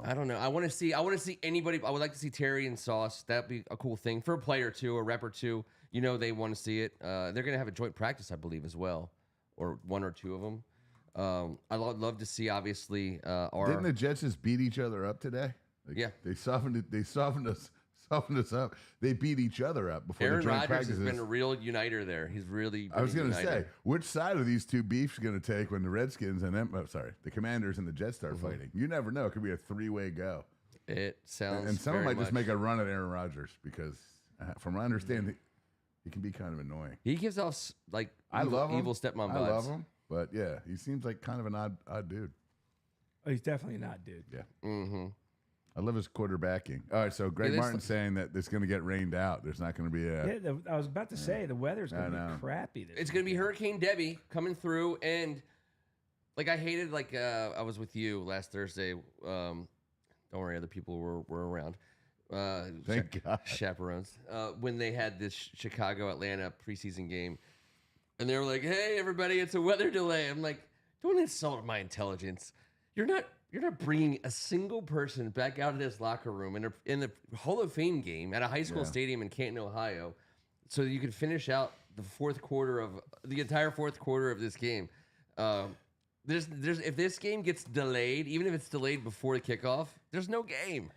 I don't know. I want to see anybody. I would like to see Terry and Sauce. That'd be a cool thing for a player or two, a rep or two. You know, they want to see it. They're going to have a joint practice, I believe, as well, or one or two of them. I'd love to see, obviously, Didn't the Jets just beat each other up today? Yeah. They softened us up. They beat each other up before Aaron the joint Rodgers practices. has been a real uniter there. He's really I was going to say, united. which side of these two beefs going to take when the Redskins and the Commanders and the Jets start fighting? You never know. It could be a three-way go. It sounds And some very might just much. make a run at Aaron Rodgers because, from what I understand, he can be kind of annoying. He gives off like I love him. evil stepmom vibes. I love him, but yeah, he seems like kind of an odd dude. Oh, he's definitely not, dude. Yeah. Mm-hmm. I love his quarterbacking. All right, so Greg Martin's saying that it's going to get rained out. There's not going to be a. Yeah, I was about to say the weather's going to be crappy. It's going to be Hurricane Debbie coming through, and like I hated I was with you last Thursday. Don't worry, other people were around. Thank God. Chaperones. When they had this Chicago-Atlanta preseason game, and they were like, "Hey, everybody, it's a weather delay." I'm like, "Don't insult my intelligence. You're not bringing a single person back out of this locker room in the Hall of Fame game at a high school stadium in Canton, Ohio, so that you can finish out the entire fourth quarter of this game." If this game gets delayed, even if it's delayed before the kickoff, there's no game.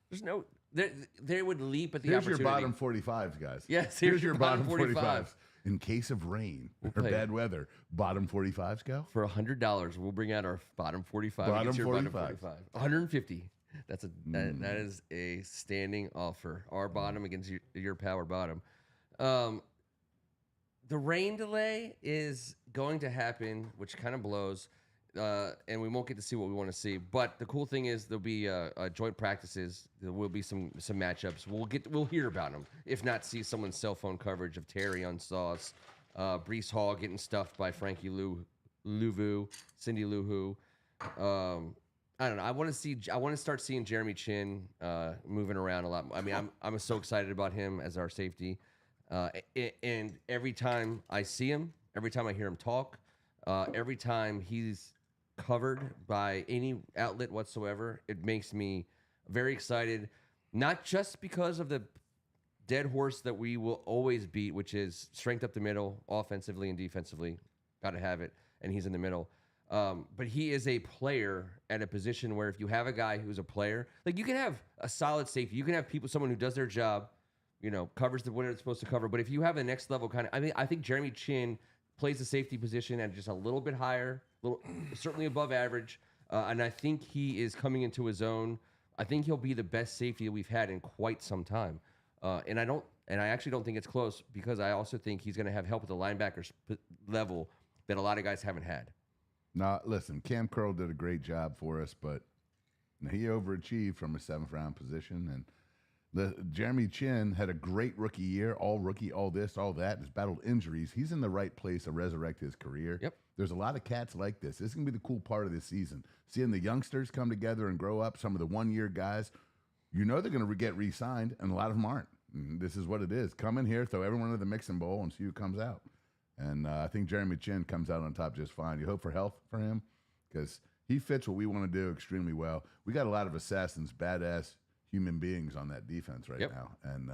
There's no. They would leap at the Here's opportunity. your bottom 45s, guys. Yes, here's your bottom 45s. In case of rain or play bad weather, bottom 45s go. For $100, we'll bring out our bottom 45. Bottom against your 45. Bottom 45. 150. That is a standing offer. Our bottom against your power bottom. The rain delay is going to happen, which kind of blows, and we won't get to see what we want to see. But the cool thing is there'll be joint practices. There will be some matchups. We'll hear about them. If not, see someone's cell phone coverage of Terry on Sauce, Brees Hall getting stuffed by Frankie Louvu, Cindy Lou Who. I don't know. I want to start seeing Jeremy Chin moving around a lot. I mean, I'm so excited about him as our safety. And every time I see him, every time I hear him talk, every time he's covered by any outlet whatsoever, it makes me very excited. Not just because of the dead horse that we will always beat, which is strength up the middle, offensively and defensively. Got to have it, and he's in the middle. But he is a player at a position where if you have a guy who's a player, like you can have a solid safety, you can have someone who does their job, covers what it's supposed to cover. But if you have a next level I think Jeremy Chin plays the safety position at just a little bit higher, certainly above average, and I think he is coming into his own. I think he'll be the best safety that we've had in quite some time, and I actually don't think it's close because I also think he's going to have help at the linebacker level that a lot of guys haven't had. Now, listen, Cam Curl did a great job for us, but he overachieved from a 7th-round position, and Jeremy Chin had a great rookie year, all rookie, all this, all that, has battled injuries. He's in the right place to resurrect his career. Yep. There's a lot of cats like this. This is going to be the cool part of this season. Seeing the youngsters come together and grow up, some of the one-year guys, they're going to get re-signed, and a lot of them aren't. And this is what it is. Come in here, throw everyone in the mixing bowl, and see who comes out. And I think Jeremy Chin comes out on top just fine. You hope for health for him because he fits what we want to do extremely well. We got a lot of assassins, badass human beings on that defense right now. And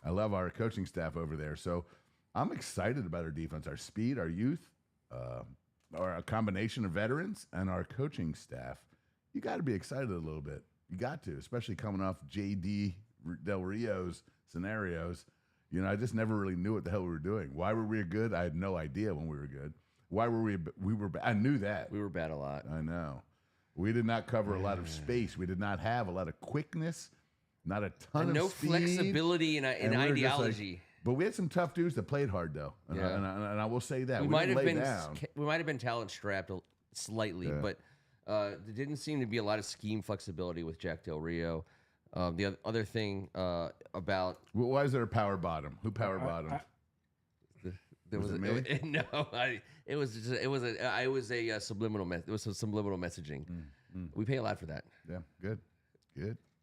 I love our coaching staff over there. So I'm excited about our defense, our speed, our youth, or a combination of veterans and our coaching staff. You got to be excited a little bit. You got to, especially coming off J.D. Del Rio's scenarios. I just never really knew what the hell we were doing. Why were we good? I had no idea when we were good. Why were we were bad. I knew that. We were bad a lot. I know. We did not cover a lot of space. We did not have a lot of quickness, not a ton and of no speed. flexibility in And we were just ideology. but we had some tough dudes that played hard, though. And, I will say that. We We might didn't have lay been down. we might have been talent strapped slightly, but there didn't seem to be a lot of scheme flexibility with Jack Del Rio. The other thing about Why is there a power bottom? Who power bottomed? there was it me? it was a subliminal it was some subliminal messaging. We pay a lot for that. Yeah, good.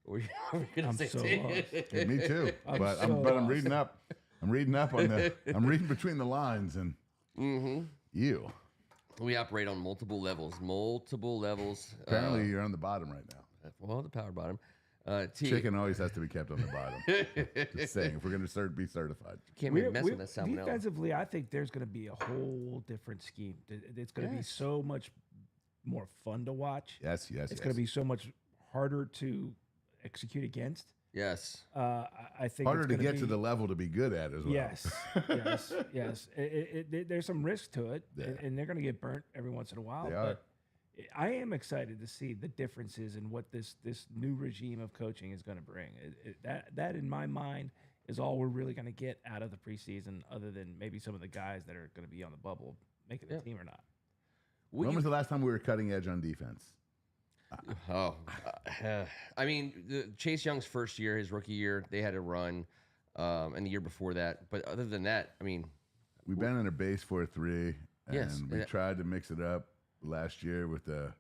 Were you gonna I'm say so something? lost. Yeah, me too. I'm but so I'm lost. reading up. I'm reading up on I'm reading between the lines, and Mm-hmm. You. We operate on multiple levels. Apparently, you're on the bottom right now. Well, the power bottom. T. Chicken always has to be kept on the bottom. Just saying, if we're going to be certified. Can't be messing with that salmonella. Defensively, I think there's going to be a whole different scheme. It's going to be so much more fun to watch. Yes. It's going to be so much harder to execute against. Yes. I think harder it's to get be, to the level to be good at as well. Yes. There's some risk to it, and they're going to get burnt every once in a while. But I am excited to see the differences in what this new regime of coaching is going to bring. That in my mind is all we're really going to get out of the preseason, other than maybe some of the guys that are going to be on the bubble making the team or not. When was the last time we were cutting edge on defense? I mean, Chase Young's first year, his rookie year, they had a run, and the year before that. But other than that, I mean, we've been in a base 4-3, and yes, we tried to mix it up last year with the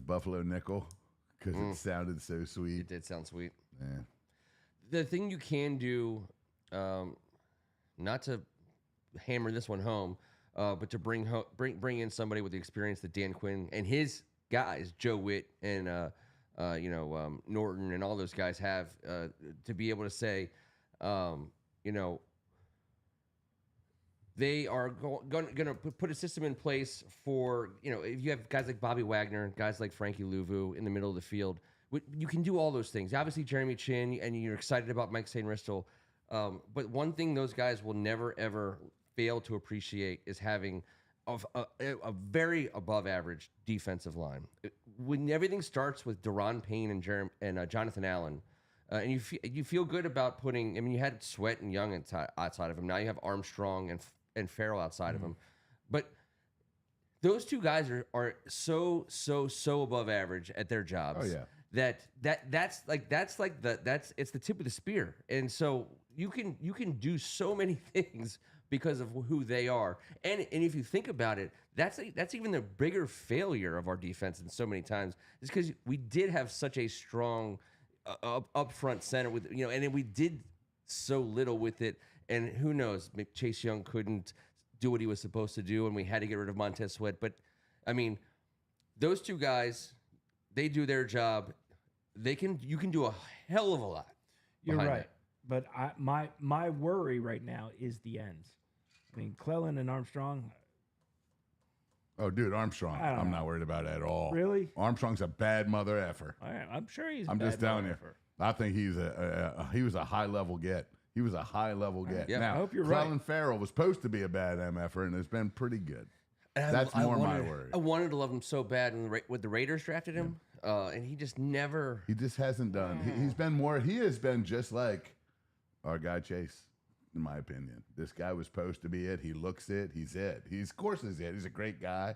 Buffalo nickel because it sounded so sweet. It did sound sweet. Yeah. The thing you can do, not to hammer this one home, but to bring in somebody with the experience that Dan Quinn and his guys, Joe Witt and Norton and all those guys have, to be able to say, they are going to put a system in place for, if you have guys like Bobby Wagner, guys like Frankie Louvu in the middle of the field, you can do all those things. Obviously, Jeremy Chin, and you're excited about Mike St. Ristel. But one thing those guys will never, ever fail to appreciate is having a very above average defensive line. When everything starts with Deron Payne and Jonathan Allen, and you feel good about putting. I mean, you had Sweat and Young outside of him. Now you have Armstrong and Farrell outside of him, but those two guys are so above average at their jobs. Oh yeah. That's it's the tip of the spear, and so you can do so many things because of who they are, and if you think about it, that's even the bigger failure of our defense in so many times is because we did have such a strong up front center with and then we did so little with it, and who knows, Chase Young couldn't do what he was supposed to do, and we had to get rid of Montez Sweat, but I mean, those two guys, they do their job. You can do a hell of a lot. You're right. But my worry right now is the ends. I mean, Clellan and Armstrong. Oh, dude, Armstrong. I'm not worried about it at all. Really? Armstrong's a bad mother effer. I'm sure he's. I'm just telling you. I think he was a high level get. He was a high level get. Yeah. Now, I hope you're Clellan right. Farrell was supposed to be a bad MFer, and has been pretty good. That's my worry. I wanted to love him so bad when the Raiders drafted him, and he just never. He just hasn't done. He's been more. He has been just like our guy Chase, in my opinion. This guy was supposed to be it. He looks it. He's it. Of course, he's it. He's a great guy.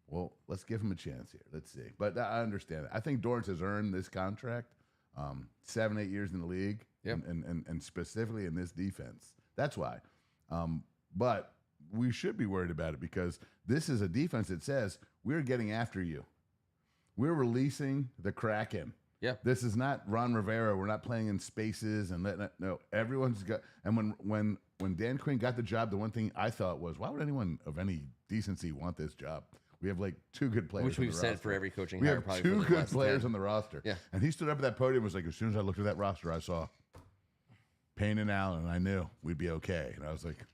Well, let's give him a chance here. Let's see. But I understand it. I think Dorrance has earned this contract. 7-8 years in the league, and specifically in this defense. That's why. But we should be worried about it because this is a defense that says we're getting after you. We're releasing the Kraken. Yeah. This is not Ron Rivera. We're not playing in spaces and letting it. No, everyone's got. And when Dan Quinn got the job, the one thing I thought was, why would anyone of any decency want this job? We have like two good players. Which we've said for every coaching hire. We have two good players on the roster. Yeah. And he stood up at that podium and was like, as soon as I looked at that roster, I saw Payne and Allen, and I knew we'd be okay. And I was like,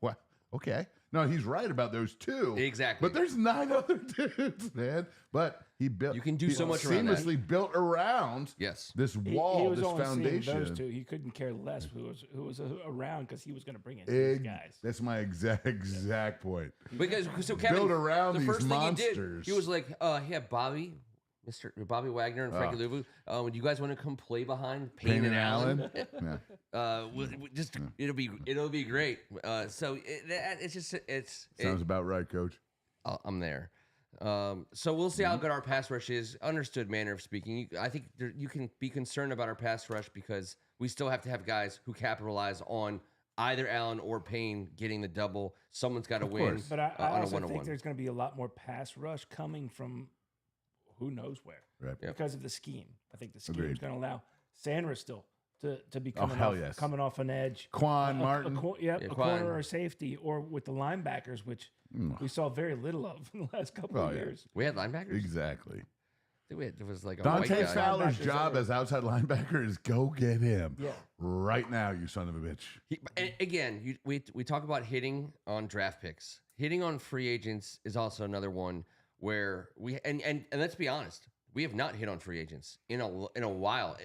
what? Okay. No, he's right about those two. Exactly. But there's 9 other dudes, man. But he built. You can do so much around that. Seamlessly built around this wall, he was this only foundation. Those two. He couldn't care less who was around because he was going to bring in these guys. That's my exact point. Because so Kevin, built around the these first monsters. thing he did, he was like, "Yeah, Bobby." Mr. Bobby Wagner and Frankie Louvu. Would you guys want to come play behind Payne and Allen? It'll be great. So it's sounds about right, Coach. I'm there. So we'll see how good our pass rush is. Understood manner of speaking. I think you can be concerned about our pass rush because we still have to have guys who capitalize on either Allen or Payne getting the double. Someone's got to win. But I also think there's going to be a lot more pass rush coming from who knows where, right? Because of the scheme. I think the scheme is going to allow Sandra still to be Oh, coming hell off yes. coming off an edge. Quan Martin. Yeah, A Quan. corner or safety, or with the linebackers, which we saw very little of in the last couple of Oh, yeah. years. We had linebackers. Exactly. There was like a Dante white guy. Fowler's Linebackers job are- as outside linebacker is go get him. Yeah. Right now, you son of a bitch. And again, we talk about hitting on draft picks. Hitting on free agents is also another one where we and let's be honest, we have not hit on free agents in a while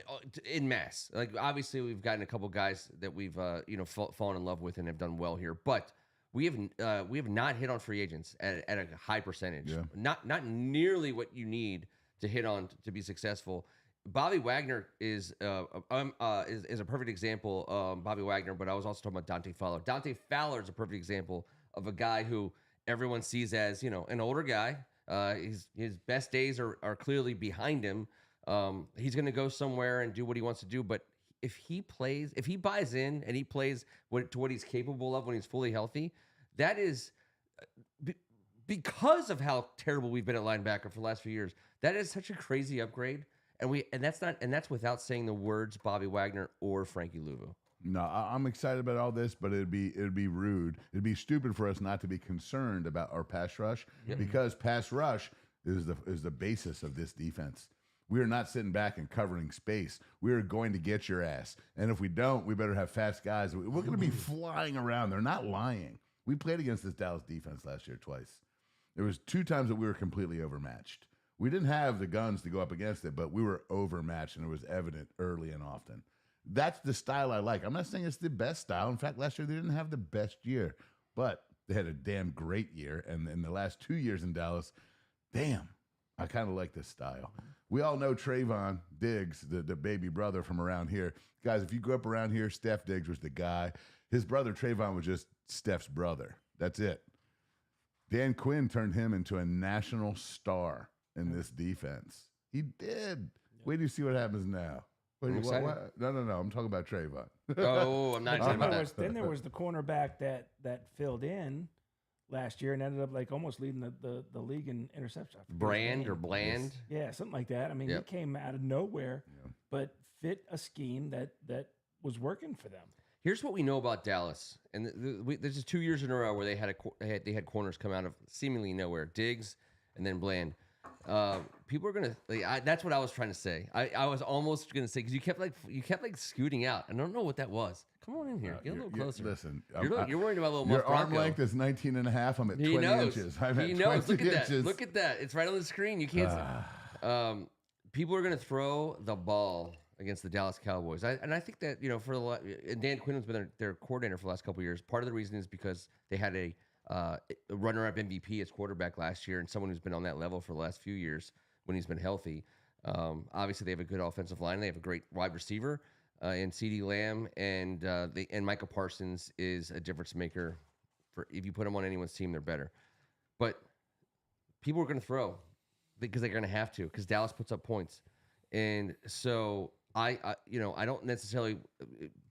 in mass. Like obviously, we've gotten a couple guys that we've fallen in love with and have done well here, but we have not hit on free agents at a high percentage. Yeah. Not nearly what you need to hit on to be successful. Bobby Wagner is a perfect example. Bobby Wagner, but I was also talking about Dante Fowler. Dante Fowler is a perfect example of a guy who everyone sees as an older guy. His best days are clearly behind him. He's going to go somewhere and do what he wants to do. But if he buys in and he plays to what he's capable of when he's fully healthy, that is because of how terrible we've been at linebacker for the last few years. That is such a crazy upgrade, and that's without saying the words Bobby Wagner or Frankie Louvu. No, I'm excited about all this, but it'd be rude. It'd be stupid for us not to be concerned about our pass rush because pass rush is the basis of this defense. We are not sitting back and covering space. We are going to get your ass, and if we don't, we better have fast guys. We're going to be flying around. They're not lying. We played against this Dallas defense last year twice. There was 2 times that we were completely overmatched. We didn't have the guns to go up against it, but we were overmatched, and it was evident early and often. That's the style I like. I'm not saying it's the best style. In fact, last year they didn't have the best year, but they had a damn great year. And in the last 2 years in Dallas, damn, I kind of like this style. We all know Trayvon Diggs, the baby brother from around here. Guys, if you grew up around here, Steph Diggs was the guy. His brother Trayvon was just Steph's brother. That's it. Dan Quinn turned him into a national star in this defense. He did. Wait till you see what happens now. Wait, I'm excited. what? No. I'm talking about Trayvon. Oh, I'm not excited about that. Then there was the cornerback that filled in last year and ended up like almost leading the league in interception. Brand or Bland. Yeah, something like that. I mean, Yep. he came out of nowhere, but fit a scheme that was working for them. Here's what we know about Dallas, and there's just 2 years in a row where they had corners come out of seemingly nowhere, Diggs and then Bland. People are gonna. That's what I was trying to say. I was almost gonna say because you kept like scooting out. I don't know what that was. Come on in here, get a little closer. Listen, You're worried about a little. your Muff arm Bronco. length is 19 and a half. I'm at 20 inches. I'm at He 20 knows. Look at inches. that. Look at that. It's right on the screen. You can't. See. People are gonna throw the ball against the Dallas Cowboys, and I think that and Dan Quinn has been their coordinator for the last couple of years. Part of the reason is because they had a runner-up MVP as quarterback last year, and someone who's been on that level for the last few years when he's been healthy. Obviously, they have a good offensive line. They have a great wide receiver in CeeDee Lamb, and Micah Parsons is a difference maker. For if you put them on anyone's team, they're better. But people are going to throw because they're going to have to because Dallas puts up points, and so I don't necessarily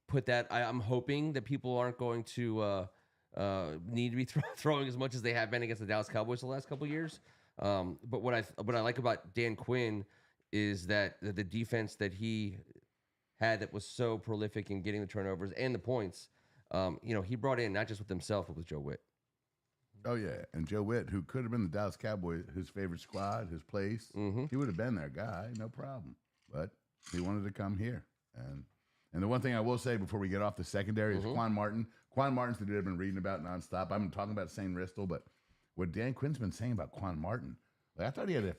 put that. I'm hoping that people aren't going to need to be throwing as much as they have been against the Dallas Cowboys the last couple of years. But what I like about Dan Quinn is that the defense that he had that was so prolific in getting the turnovers and the points, he brought in not just with himself, but with Joe Witt. Oh yeah, and Joe Witt, who could have been the Dallas Cowboys, his favorite squad, his place, he would have been their guy, no problem. But he wanted to come here, and the one thing I will say before we get off the secondary is Quan Martin. Quan Martin's the dude I've been reading about nonstop. I've been talking about St. Ristel, but what Dan Quinn's been saying about Quan Martin, I thought he had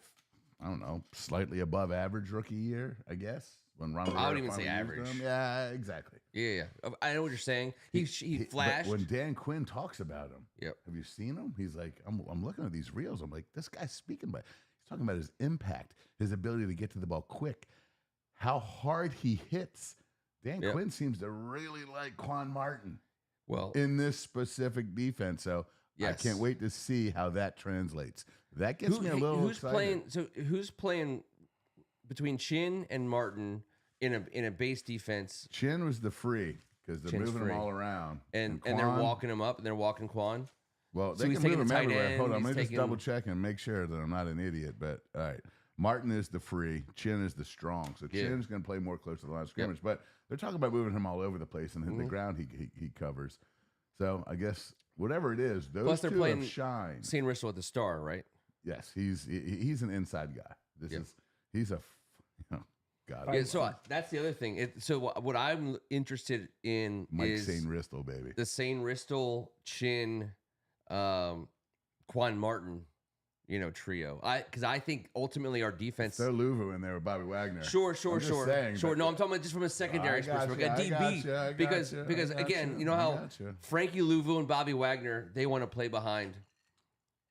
slightly above average rookie year, I guess. When Ron I would even say average. Yeah, exactly. Yeah. I know what you're saying. He flashed. But when Dan Quinn talks about him, Yep. have you seen him? He's like, I'm looking at these reels. I'm like, this guy's speaking about. He's talking about his impact, his ability to get to the ball quick, how hard he hits. Dan Quinn seems to really like Quan Martin. Well, In this specific defense, so I can't wait to see how that translates. That gets me a little excited. Who's playing between Chin and Martin in a base defense? Chin was the free because they're Chin's moving free. him all around, And they're Quan- walking him up, and they're walking Quan. Well, So they he's can taking move the him tight everywhere. end, Hold on, he's let me just taking- double check and make sure that I'm not an idiot. But all right, Martin is the free, Chin is the strong. So Chin's going to play more close to the line of scrimmage. But they're talking about moving him all over the place and the ground he covers. So I guess whatever it is, those Plus they're two playing have shined. St. Ristol at the Star, right? Yes, he's an inside guy. He's a God. Yeah, so that's the other thing. So what I'm interested in Mike is St. Ristol, baby. the St. Ristol, Chin, Quan Martin, trio. Because I think ultimately our defense. Throw Louvu in there with Bobby Wagner. Sure. Saying, No, I'm talking about just from a secondary perspective, a DB. Because again, you know how Frankie Louvu and Bobby Wagner, they want to play behind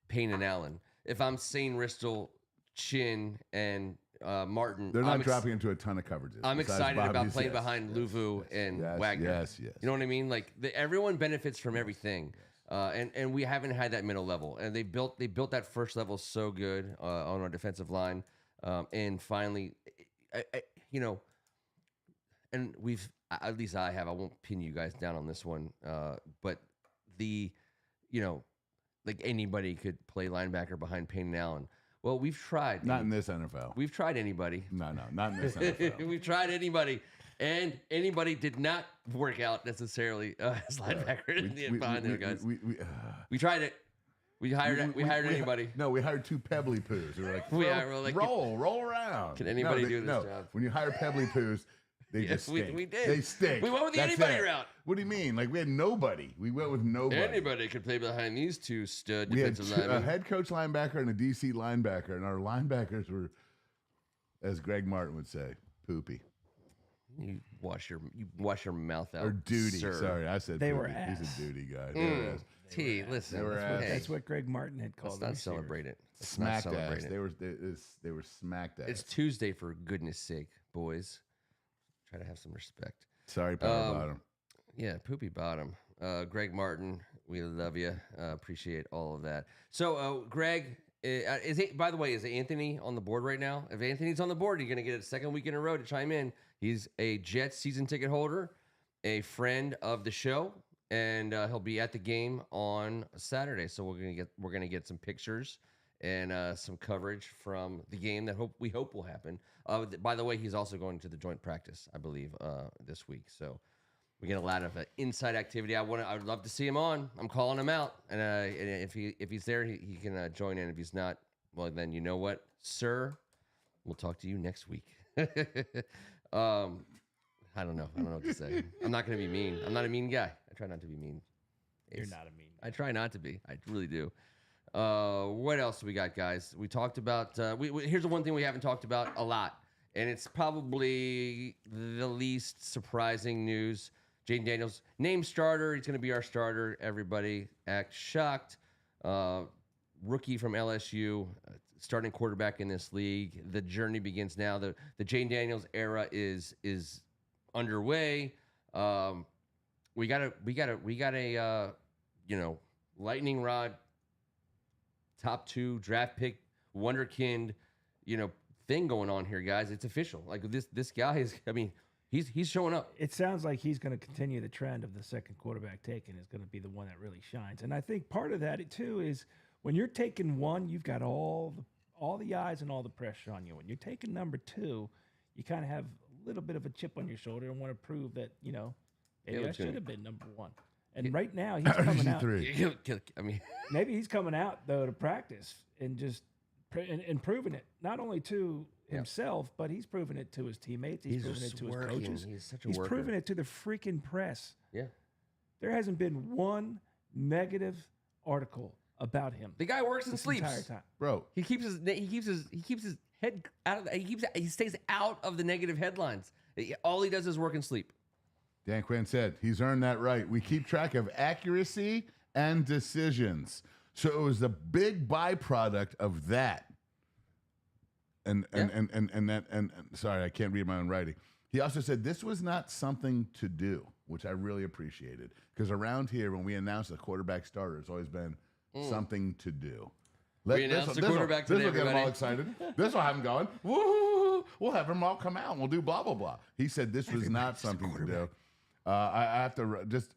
Payne and Allen. If I'm St. Ristol, Chin, and Martin, they're not dropping into a ton of coverages. I'm excited about playing behind Louvu and Wagner. Yes. You know what I mean? Like everyone benefits from everything. And we haven't had that middle level, and they built that first level so good on our defensive line, and finally, and we've at least I have. I won't pin you guys down on this one, but like anybody could play linebacker behind Payne and Allen. Well, we've tried. Not in this NFL. We've tried anybody. No, not in this NFL. We've tried anybody. And anybody did not work out necessarily as linebacker behind there, guys. We tried it. We hired anybody. No, we hired two pebbly poos. We were like, roll around. Can anybody do this job? When you hire pebbly poos, they just stink. We did. They stink. We went with the anybody route. What do you mean? Like we had nobody. We went with nobody. Anybody could play behind these two stud we defensive had linemen. A head coach linebacker and a DC linebacker, and our linebackers were, as Greg Martin would say, poopy. You wash your mouth out. Or duty. Sir. Sorry, I said they poopy. were ass. He's a duty guy. Listen. That's what Greg Martin had called. Let's not celebrate it. Smacked ass. They were smacked ass. It's Tuesday, for goodness sake, boys. Try to have some respect. Sorry, Power Bottom. Yeah, poopy bottom. Greg Martin, we love you. Appreciate all of that. So, Greg, by the way, is Anthony on the board right now? If Anthony's on the board, you're going to get a second week in a row to chime in. He's a Jets season ticket holder, a friend of the show, and he'll be at the game on Saturday. So we're gonna get some pictures and some coverage from the game that we hope will happen. By the way, he's also going to the joint practice, I believe, this week. So we get a lot of inside activity. I'd love to see him on. I'm calling him out, and if he's there, he can join in. If he's not, well, then you know what, sir, we'll talk to you next week. I don't know what to say. I'm not going to be mean. I'm not a mean guy. I try not to be mean. You're not a mean guy. I try not to be. I really do. What else do we got, guys? We talked about. Here's the one thing we haven't talked about a lot, and it's probably the least surprising news. Jaden Daniels named starter. He's going to be our starter. Everybody act shocked. Rookie from LSU, starting quarterback in this league. The journey begins now. The Jaden Daniels era is underway. We got a lightning rod, top 2 draft pick, wonderkind, thing going on here, guys. It's official. Like this guy is. I mean, he's showing up. It sounds like he's going to continue the trend of the second quarterback taken is going to be the one that really shines. And I think part of that too is when you're taking one, you've got all the eyes and all the pressure on you. When you're taking number 2, you kind of have a little bit of a chip on your shoulder and want to prove that maybe I should have been number 1. And right now he's coming out. I mean, maybe he's coming out though to practice and just and proving it not only to himself, but he's proven it to his teammates. He's proven it to his coaches. He's such a he's worker. proven it to the freaking press. Yeah, there hasn't been one negative article about him. The guy works and this sleeps. Entire time. Bro, He keeps his head out of. He stays out of the negative headlines. All he does is work and sleep. Dan Quinn said he's earned that right. We keep track of accuracy and decisions. So it was the big byproduct of that. And sorry, I can't read my own writing. He also said this was not something to do, which I really appreciated. Because around here, when we announce a quarterback starter, it's always been something to do. We announced the quarterback today, This will get them everybody. all excited. This will have them going, woo! We'll have them all come out and we'll do blah, blah, blah. He said this was not something to do. I have to just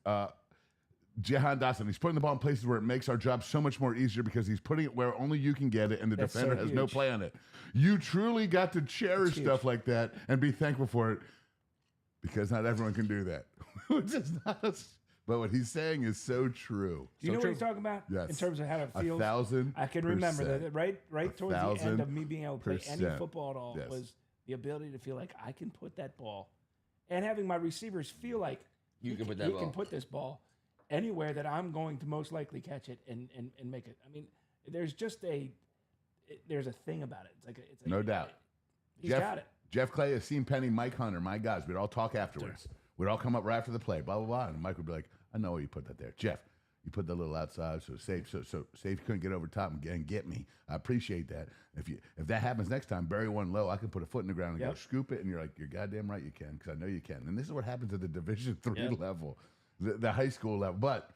Jahan Dotson, he's putting the ball in places where it makes our job so much more easier because he's putting it where only you can get it and the That's defender so has no huge. play on it. You truly got to cherish huge. stuff like that and be thankful for it because not everyone can do that. Which is not but what he's saying is so true. Do you know what he's talking about? Yes. In terms of how it feels? 1,000%. I can remember that right towards the end of me being able to play any 1,000%. football at all Yes. was the ability to feel like I can put that ball and having my receivers feel like You can put that he ball. can put this ball anywhere that I'm going to most likely catch it and make it. I mean, there's just there's a thing about it. It's No doubt. He's got it. Jeff Clay, Asim Penny, Mike Hunter, my guys, we'd all talk afterwards. We'd all come up right after the play, blah, blah, blah. And Mike would be like, I know where you put that there. Jeff, you put that little outside so safe couldn't get over top and get me. I appreciate that. If that happens next time, bury one low, I can put a foot in the ground and go scoop it. And you're like, you're goddamn right you can, because I know you can. And this is what happens at the Division III level, the high school level. But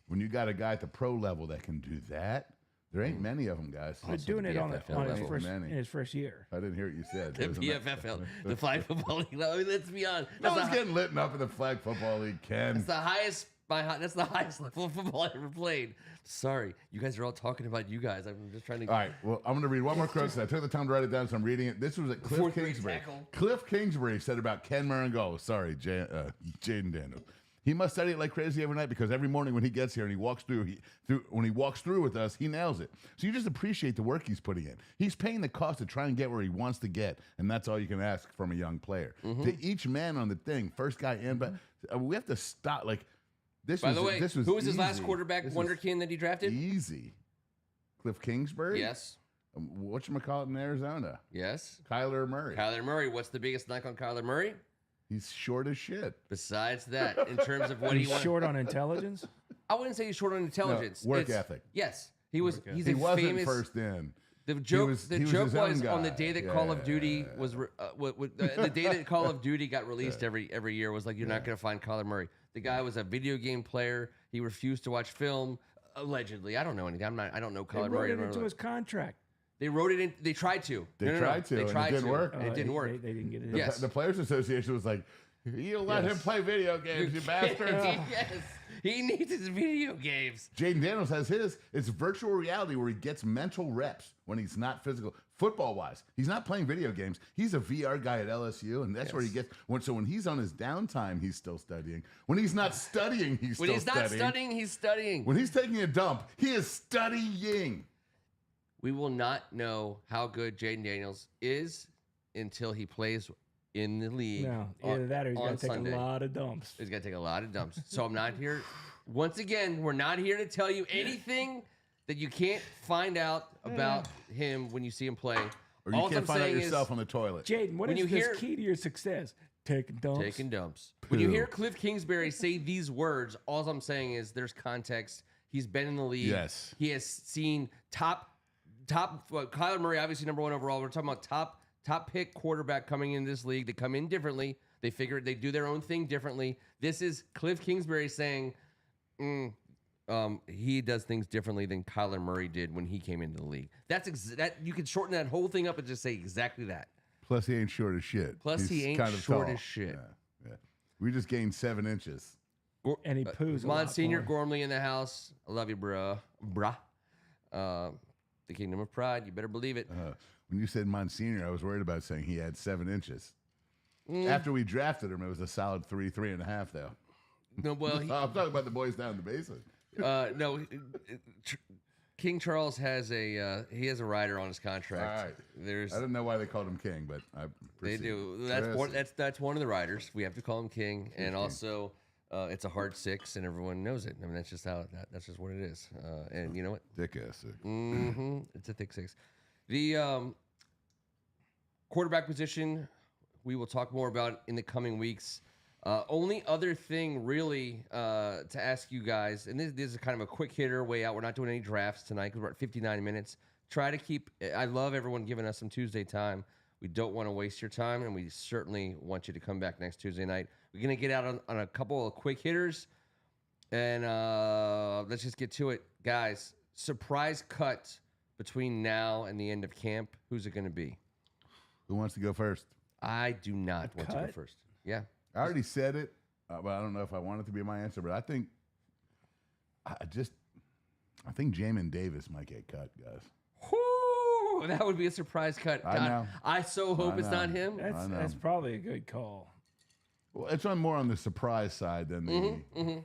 when you got a guy at the pro level that can do that, there ain't many of them, guys. But doing it on his many. in his first year. I didn't hear what you said. The PFFL, the Flag Football League. I mean, let's be honest. No one's getting lit up in the Flag Football League, Ken. That's the highest. That's the highest level of football I ever played. Sorry, you guys are all talking about you guys. I'm just trying to. All right, well, I'm going to read one more quote. I took the time to write it down, so I'm reading it. This was at Cliff Fourth grade Kingsbury. tackle. Cliff Kingsbury said about Ken Meringolo. Sorry, Jaden Daniels. He must study it like crazy every night because every morning when he gets here and he walks through with us, he nails it. So you just appreciate the work he's putting in. He's paying the cost to try and get where he wants to get, and that's all you can ask from a young player. To each man on the thing, first guy in, but we have to stop. Like this. By the way, this was who was his last easy. quarterback This wonderkin that he drafted? Easy. Cliff Kingsbury. Yes. Whatchamacallit in Arizona? Yes. Kyler Murray. Kyler Murray. What's the biggest knock on Kyler Murray? He's short as shit. Besides that, in terms of what he He's wants, short on intelligence. I wouldn't say he's short on intelligence. work It's- ethic. Yes, he was. He's He a wasn't famous. first in. The joke. was The his joke own was on the guy. day that Yeah, Call of yeah, Duty yeah. was the day that Call of Duty got released every year was like you're not going to find Kyler Murray. The guy was a video game player. He refused to watch film. Allegedly, I don't know anything. I don't know They Kyler wrote Murray. it into his contract. They wrote it in. They tried to. They No, tried to, They and it tried didn't to. work. And it didn't work. They didn't get it. Yes. The Players Association was like, you let him play video games, you bastard. Yes, he needs his video games. Jaden Daniels has his. It's virtual reality where he gets mental reps when he's not physical. Football-wise, he's not playing video games. He's a VR guy at LSU, and that's where he gets. So when he's on his downtime, he's still studying. When he's not studying, he's When still he's not studying, he's studying. When he's taking a dump, he is studying. We will not know how good Jaden Daniels is until he plays in the league. No, either that or he's on got to take Sunday. a lot of dumps. He's got to take a lot of dumps. So I'm not here. Once again, we're not here to tell you anything that you can't find out about him when you see him play. Or you All can't I'm find out saying yourself is on the toilet. Jaden, what When is you this hear- key to your success? Taking dumps. taking dumps. When you hear Cliff Kingsbury say these words, all I'm saying is there's context. He's been in the league. Yes. He has seen top. Kyler Murray, obviously number 1 overall. We're talking about top pick quarterback coming in this league. They come in differently. They figure they do their own thing differently. This is Cliff Kingsbury saying, he does things differently than Kyler Murray did when he came into the league. That you could shorten that whole thing up and just say exactly that. Plus, he ain't short as shit. Plus, he He's ain't kind of short tall. as shit. Yeah. We just gained 7 inches. And he poos a lot Monsignor more. Gormley in the house. I love you, bruh. The Kingdom of Pride. You better believe it. When you said Monsignor, I was worried about saying he had 7 inches. After we drafted him, it was a solid 3.5, though. No, well, I'm talking about the boys down in the basement. no. King Charles has a rider on his contract. All right. There's I didn't know why they called him King, but I they proceed. do. That's one of the riders. We have to call him King, and also it's a hard 6, and everyone knows it. I mean, that's just that's just what it is. And you know what? Dick ass. It's a thick 6. The quarterback position we will talk more about in the coming weeks. Only other thing really to ask you guys, and this is kind of a quick hitter way out. We're not doing any drafts tonight because we're at 59 minutes. Try to keep. I love everyone giving us some Tuesday time. We don't want to waste your time, and we certainly want you to come back next Tuesday night. We're gonna get out on a couple of quick hitters, and let's just get to it, guys. Surprise cut between now and the end of camp. Who's it gonna be? Who wants to go first? I do not want to go cut? first. Yeah. I already said it, but I don't know if I want it to be my answer. But I think I think Jamin Davis might get cut, guys. Whoo, that would be a surprise cut. I know. I so hope it's not him. That's probably a good call. Well, it's more on the surprise side than the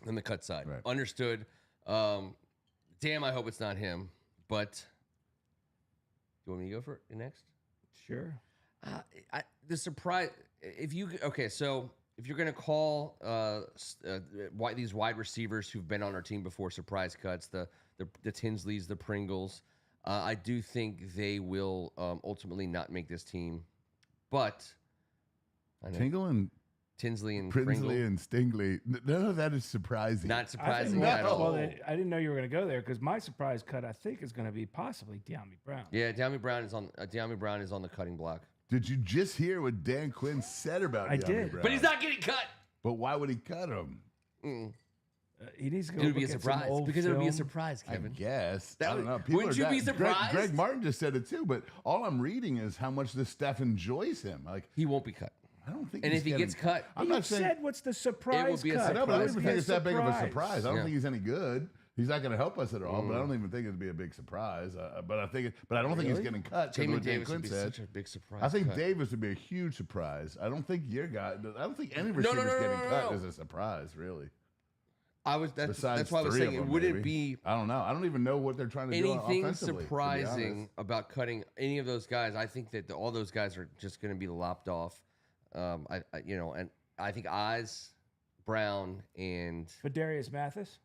On the cut side. Right. Understood. Damn, I hope it's not him. But you want me to go for it next? Sure. The surprise, if you're going to call these wide receivers who've been on our team before surprise cuts, the Tinsleys, the Pringles, I do think they will ultimately not make this team. But I know Tinsley and Pringle. and Stingley. None of that is surprising. Not surprising at all. Well, I didn't know you were going to go there because my surprise cut, I think, is going to be possibly De'Ami Brown. Yeah, De'Ami Brown is on the cutting block. Did you just hear what Dan Quinn said about I De'Ami did. Brown? But he's not getting cut. But why would he cut him? He needs to go. It would be a look at some surprise old because it would be a film. surprise, Kevin. I guess. That I don't would- know. People wouldn't are you be dying. surprised? Greg Martin just said it too, but all I'm reading is how much this Steph enjoys him. Like, He won't be cut. I don't think And he's if he getting- gets cut, I'm You not saying. said what's the surprise would be a cut? I know, but I don't surprise. even think it's that big of a surprise. I don't Yeah. think he's any good. He's not going to help us at all, but I don't even think it'd be a big surprise. But I think don't think he's getting cut. 'cause Jamin what Dan Davis Quinn would be said. such a big surprise. I think cut. Davis would be a huge surprise. I don't think your guy. I don't think any no, receiver's no, getting no, cut no. is a surprise, really. That's Besides why I was three saying of it them, wouldn't maybe. be I don't know. I don't even know what they're trying to do anything offensively, to be surprising honest. about cutting any of those guys. I think that all those guys are just going to be lopped off. And I think Oz, Brown, and Fadarius Mathis.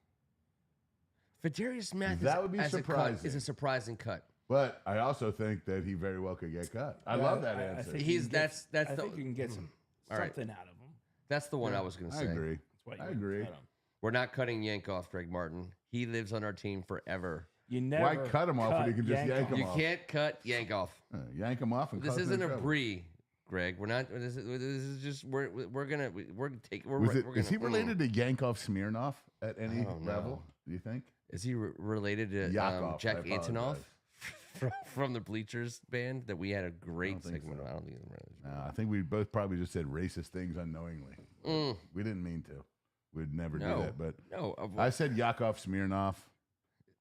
Fadarius Mathis That would be as a cut surprising. is a surprising cut. But I also think that he very well could get cut. I love that I answer. think He's you can get- that's I the think you can get All right. something out of him. that's the one I was going to I say. agree. That's why you I wouldn't agree. cut him. We're not cutting Yank off Greg Martin. He lives on our team forever. You never Why cut him off when you can just yank him You off? can't cut Yank off. Yank him off. And This cause him isn't a trouble. Bree, Greg. We're not. This is just we're gonna take. We're Was it, gonna, is he related to Yankov Smirnoff at any don't know. level? Do you think? Is he related to Yakov, Jack I Antonoff apologize. from the Bleachers band that we had a great think segment so. on? I don't think it's No, I think we both probably just said racist things unknowingly. We didn't mean to. We'd never do that. But no. I said Yakov Smirnoff.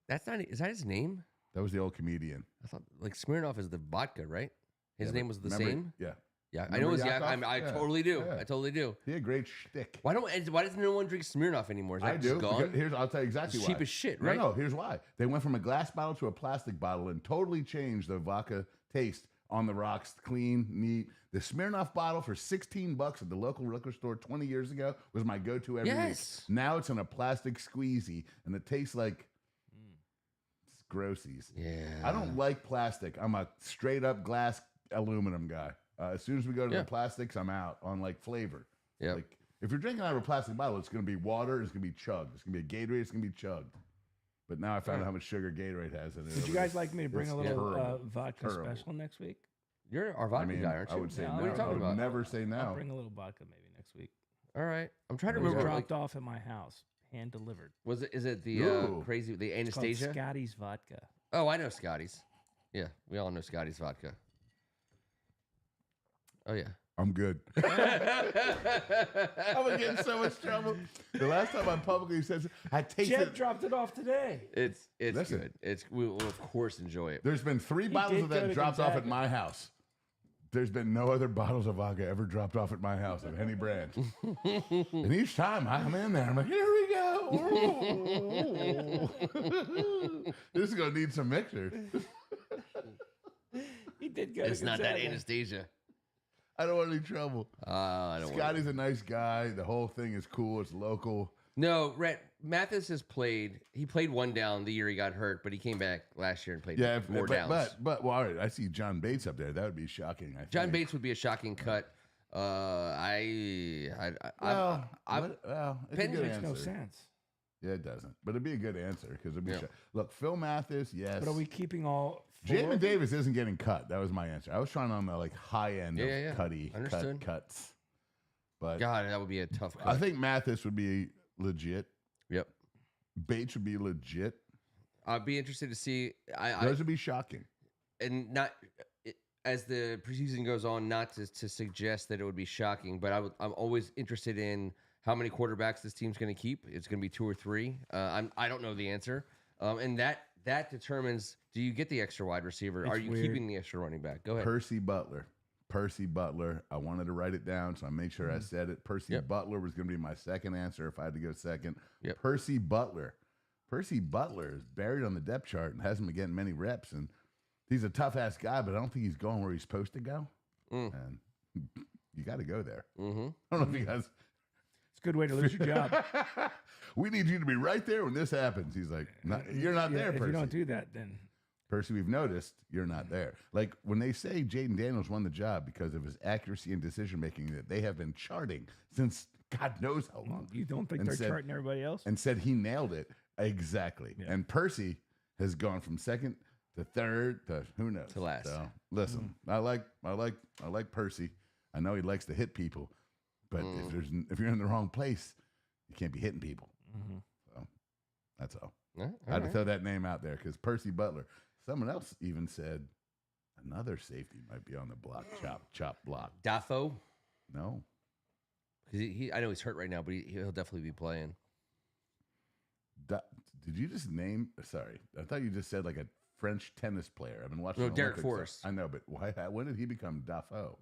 That's not. Is that his name? That was the old comedian. I thought like Smirnoff is the vodka, right? His Yeah, name but was the remember- same. Yeah. Yeah, I Remember know it's Yak. Yakov? I Yeah. totally do. Yeah. I totally do. He had a great shtick. Why does no one drink Smirnoff anymore? Is that I just do. gone? Because I'll tell you exactly It's why. cheap as shit, right? No, here's why. They went from a glass bottle to a plastic bottle and totally changed the vodka taste on the rocks. Clean, neat. The Smirnoff bottle for $16 at the local liquor store 20 years ago was my go-to every Yes. week. Now it's in a plastic squeezy, and it tastes like it's grossies. Yeah. I don't like plastic. I'm a straight-up glass aluminum guy. As soon as we go to Yeah. the plastics, I'm out on like flavor. Yep. Like if you're drinking out of a plastic bottle, it's going to be water. It's going to be chugged. It's going to be a Gatorade. It's going to be chugged. But now I found out how much sugar Gatorade has in it. Would you guys like me to bring It's a little terrible. vodka Terrible. special next week? You're our I vodka mean, guy, aren't you? I would say Yeah, no. What are you I talking would about? never say I'll no. bring a little vodka maybe next week. All right. I'm trying to It was remember. dropped off at my house, hand delivered. Is it the Ooh. crazy the It's called Anastasia? Scotty's vodka. Oh, I know Scotty's. Yeah, we all know Scotty's vodka. Oh yeah. I'm good. I'm gonna get in so much trouble. The last time I publicly said I tasted. Jet dropped it off today. It's Listen. good. We will of course enjoy it. There's been 3 bottles did of go that to dropped off at Kentucky. my house. There's been no other bottles of vodka ever dropped off at my house of any brand. And each time I'm in there, I'm like, here we go. This is gonna need some mixers. He did go It's to not that Kentucky. Anastasia. I don't want any trouble. I don't want. Scotty's a nice guy. The whole thing is cool. It's local. No, Rhett Mathis has played. He played one down the year he got hurt, but he came back last year and played Yeah, more downs. but well, all right. I see John Bates up there. That would be shocking. I John think. Bates would be a shocking cut. Well, It's it's a Penn good Makes answer. no sense. Yeah, it doesn't. But it'd be a good answer because it'd be. Yeah. Look, Phil Mathis, yes. But are we keeping all four? Jamin Davis isn't getting cut. That was my answer. I was trying on the like high end Yeah, of yeah, yeah. cutty Understood. cuts. But God, that would be a tough cut. I think Mathis would be legit. Yep. Bates would be legit. I'd be interested to see. Those would be shocking. And not. as the preseason goes on, not to suggest that it would be shocking, but I'm always interested in how many quarterbacks this team's going to keep. It's going to be 2 or 3. I don't know the answer, and that determines, do you get the extra wide receiver? Are you keeping the extra running back? Go ahead. Percy Butler. I wanted to write it down, so I made sure I said it. Percy Butler was going to be my second answer if I had to go second. Yep. Percy Butler is buried on the depth chart and hasn't been getting many reps, and he's a tough-ass guy, but I don't think he's going where he's supposed to go. And you got to go there. Mm-hmm. I don't know if you guys... It's a good way to lose your job. We need you to be right there when this happens. He's like, you're not there, If Percy. you don't do that, then... Percy, we've noticed you're not there. Like when they say Jaden Daniels won the job because of his accuracy and decision-making that they have been charting since God knows how long. You don't think And they're said- charting everybody else? And said he nailed it. Exactly. Yeah. And Percy has gone from second to third to who knows. To last. So listen, I like Percy. I know he likes to hit people, but if you're in the wrong place, you can't be hitting people. So that's all. I had to throw that name out there because Percy Butler. Someone else even said another safety might be on the block. Chop block. Dafoe? No. Because I know he's hurt right now, but he'll definitely be playing. Did you just name? Sorry, I thought you just said like a French tennis player. I've been watching. No, the Derek Olympics. Forrest. I know, but why? When did he become Dafoe?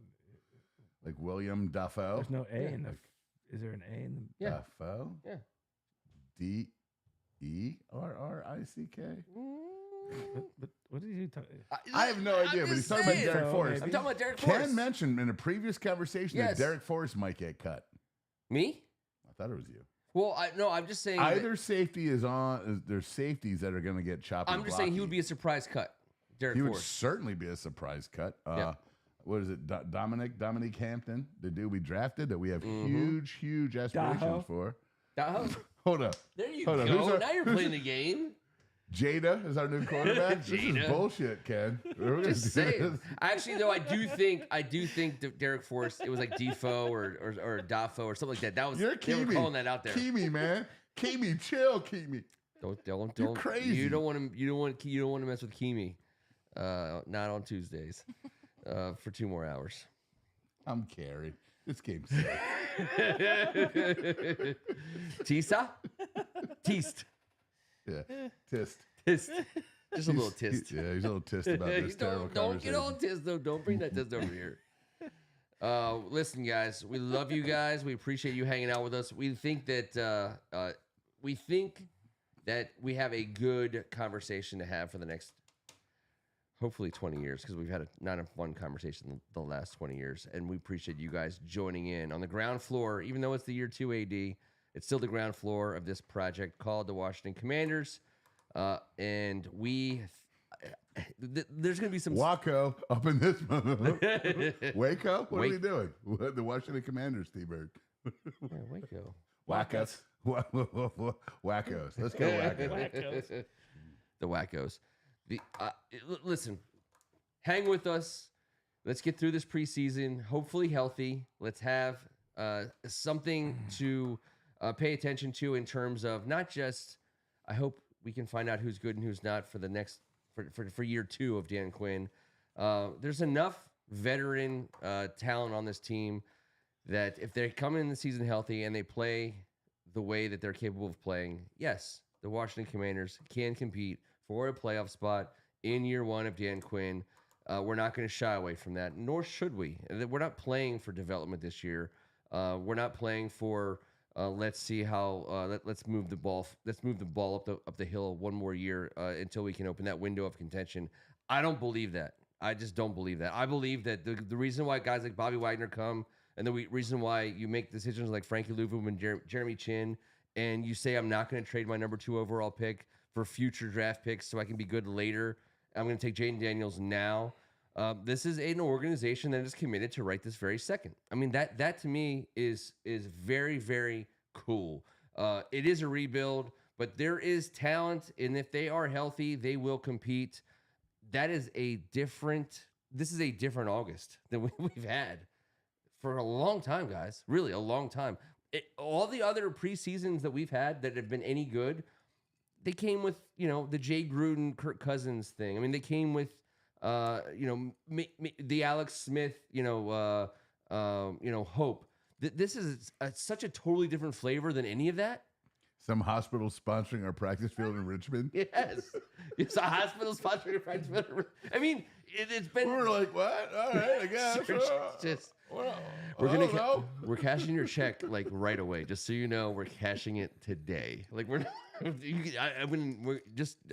Like William Dafoe? There's no A in the... Is there an A in the... Yeah. Dafoe? Yeah. Derrick? But what did you talk... I have no idea, but he's talking about Derek So, Forrest. I'm talking about Derek Forrest. Ken mentioned in a previous conversation that Yes. Derek Forrest might get cut. Me? I thought it was you. Well, I'm just saying. Either safety is on. There's safeties that are going to get chopped. I'm just saying he would be a surprise cut. Derek He would Forrest. certainly be a surprise cut. Yeah. What is it? Dominique Hampton, the dude we drafted that we have huge aspirations Daho. for. Daho? Hold up. There you Hold go. on. Who's our- Now you're playing the game. Jada is our new quarterback. This is Jada. bullshit, Ken. We're gonna Just do saying. this. Actually, though, I do think that Derek Forrest. It was like Defoe or Dafoe or something like that. That was You're they were Kimi. calling that out there. Kimi, man. Kimi, chill, Kimi. Don't. You're crazy. You don't want to mess with Kimi. Not on Tuesdays. For 2 more hours. I'm carried. This game's sick. Tisa? Teast. Yeah. Tist. Tist. Just a little tist. Yeah, he's a little tist about this terrible Don't get all conversation. tist though. Don't bring that tist over here. Listen, guys, we love you guys. We appreciate you hanging out with us. We think that we have a good conversation to have for the next, hopefully 20 years, because we've had not a fun conversation the last 20 years, and we appreciate you guys joining in on the ground floor. Even though it's the year 2 AD, it's still the ground floor of this project called the Washington Commanders, and there's going to be some Waco up in this Waco? What are we Wake- doing? The Washington Commanders, T-Bird. Yeah, Waco. Wackos. Wackos. Let's go Wackos. The wackos. Listen, hang with us. Let's get through this preseason. Hopefully healthy. Let's have something to pay attention to in terms of not just. I hope we can find out who's good and who's not for the next for year 2 of Dan Quinn. There's enough veteran talent on this team that if they come in the season healthy and they play the way that they're capable of playing, yes, the Washington Commanders can compete for a playoff spot in year 1 of Dan Quinn. We're not going to shy away from that, nor should we. We're not playing for development this year. We're not playing for let's see how let's move the ball. Let's move the ball up the hill one more year until we can open that window of contention. I don't believe that. I just don't believe that. I believe that the reason why guys like Bobby Wagner come and the reason why you make decisions like Frankie Louvu and Jeremy Chin, and you say, I'm not going to trade my number 2 overall pick for future draft picks so I can be good later. I'm going to take Jaden Daniels now. This is an organization that is committed to right this very second. I mean, that to me is very, very cool. It is a rebuild, but there is talent, and if they are healthy, they will compete. This is a different August than we've had for a long time, guys. Really, a long time. All the other preseasons that we've had that have been any good, they came with, the Jay Gruden, Kirk Cousins thing. I mean, they came with the Alex Smith, Hope. This is such a totally different flavor than any of that. Some hospital sponsoring our practice field in Richmond. Yes, it's a hospital sponsoring a practice field. I mean, it's been. We're like, what? All right, I guess. Just Well, we're cashing your check like right away. Just so you know, we're cashing it today. Like we're not.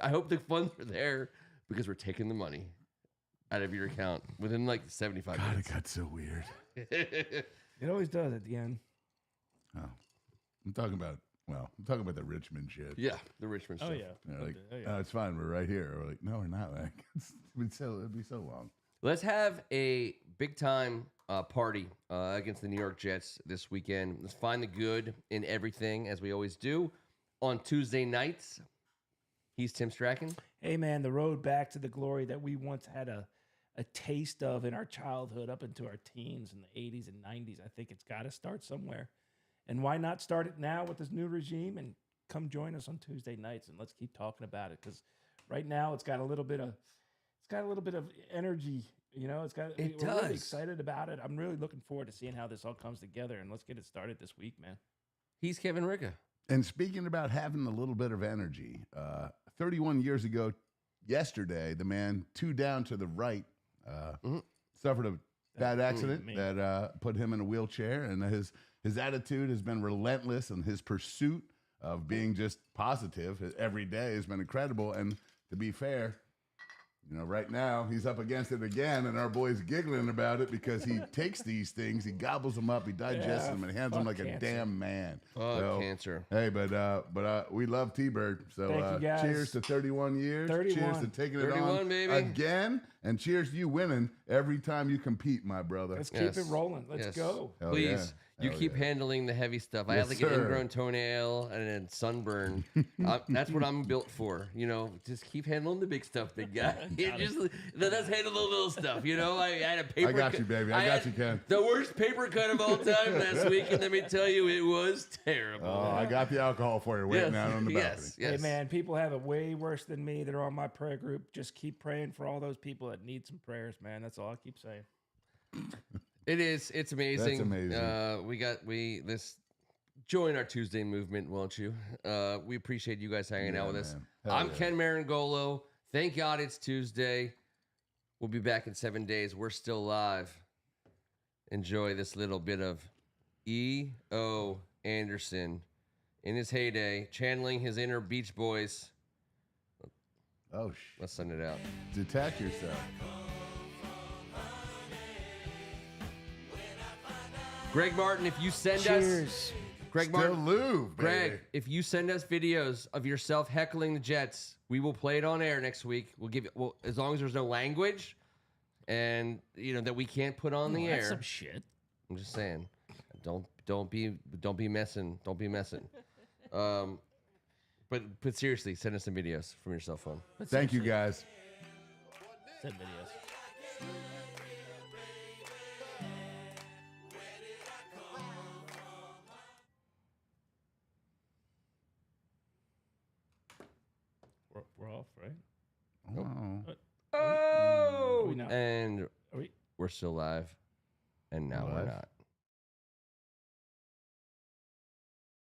I hope the funds are there because we're taking the money out of your account within like 75 God, minutes. it got so weird. It always does at the end. Oh, I'm talking about the Richmond shit. Yeah, the Richmond stuff. Oh, yeah. They're like, Oh, yeah. oh, it's fine. It'd like, no, we're not. Like, it'd be so long. Let's have a big time party against the New York Jets this weekend. Let's find the good in everything, as we always do. On Tuesday nights, he's Tim Strachan. Hey, man, the road back to the glory that we once had a taste of in our childhood up into our teens in the 80s and 90s. I think it's got to start somewhere. And why not start it now with this new regime and come join us on Tuesday nights and let's keep talking about it, because right now it's got a little bit of energy. You know, we're really excited about it. I'm really looking forward to seeing how this all comes together, and let's get it started this week, man. He's Kevin Ricca. And speaking about having a little bit of energy, 31 years ago yesterday, the man 2 down to the right suffered a bad accident that put him in a wheelchair, and his attitude has been relentless, and his pursuit of being just positive every day has been incredible. And to be fair, right now he's up against it again, and our boy's giggling about it because he takes these things, he gobbles them up, he digests them, and hands them like a damn man. Cancer. Hey, but we love T-Bird. So Thank you guys. Cheers to 31 years. 31. Cheers to taking it 31, on baby. again. And cheers to you winning every time you compete, my brother. Let's keep it rolling. Let's go. Hell Please. yeah. You Hell keep yeah. handling the heavy stuff. I Yes, have like an sir. ingrown toenail and a sunburn. That's what I'm built for. Just keep handling the big stuff, big guy. Let us handle the little stuff. I had a paper. I got you, baby. I got you, Ken. The worst paper cut of all time last week, and let me tell you, it was terrible. Oh, I got the alcohol for you waiting out on the balcony. Yes. Hey, man, people have it way worse than me. They're on my prayer group. Just keep praying for all those people that need some prayers, man. That's all I keep saying. It is. It's amazing. That's amazing. This join our Tuesday movement, won't you? We appreciate you guys hanging out with us. I'm Ken Meringolo. Thank God it's Tuesday. We'll be back in 7 days. We're still live. Enjoy this little bit of E.O. Anderson in his heyday, channeling his inner Beach Boys. Oh, Let's send it out. detach yourself. Greg Martin, if you send Cheers. Greg Still Martin, Louvre, baby. Greg, if you send us videos of yourself heckling the Jets, we will play it on air next week. We'll give you, as long as there's no language and that we can't put on the That's air. some shit. I'm just saying, don't be messing. But seriously, send us some videos from your cell phone. Thank you, guys. Send videos. We're off, right? Oh. Oh, Are we not? and Are we? we're still live, and now we're Live? not.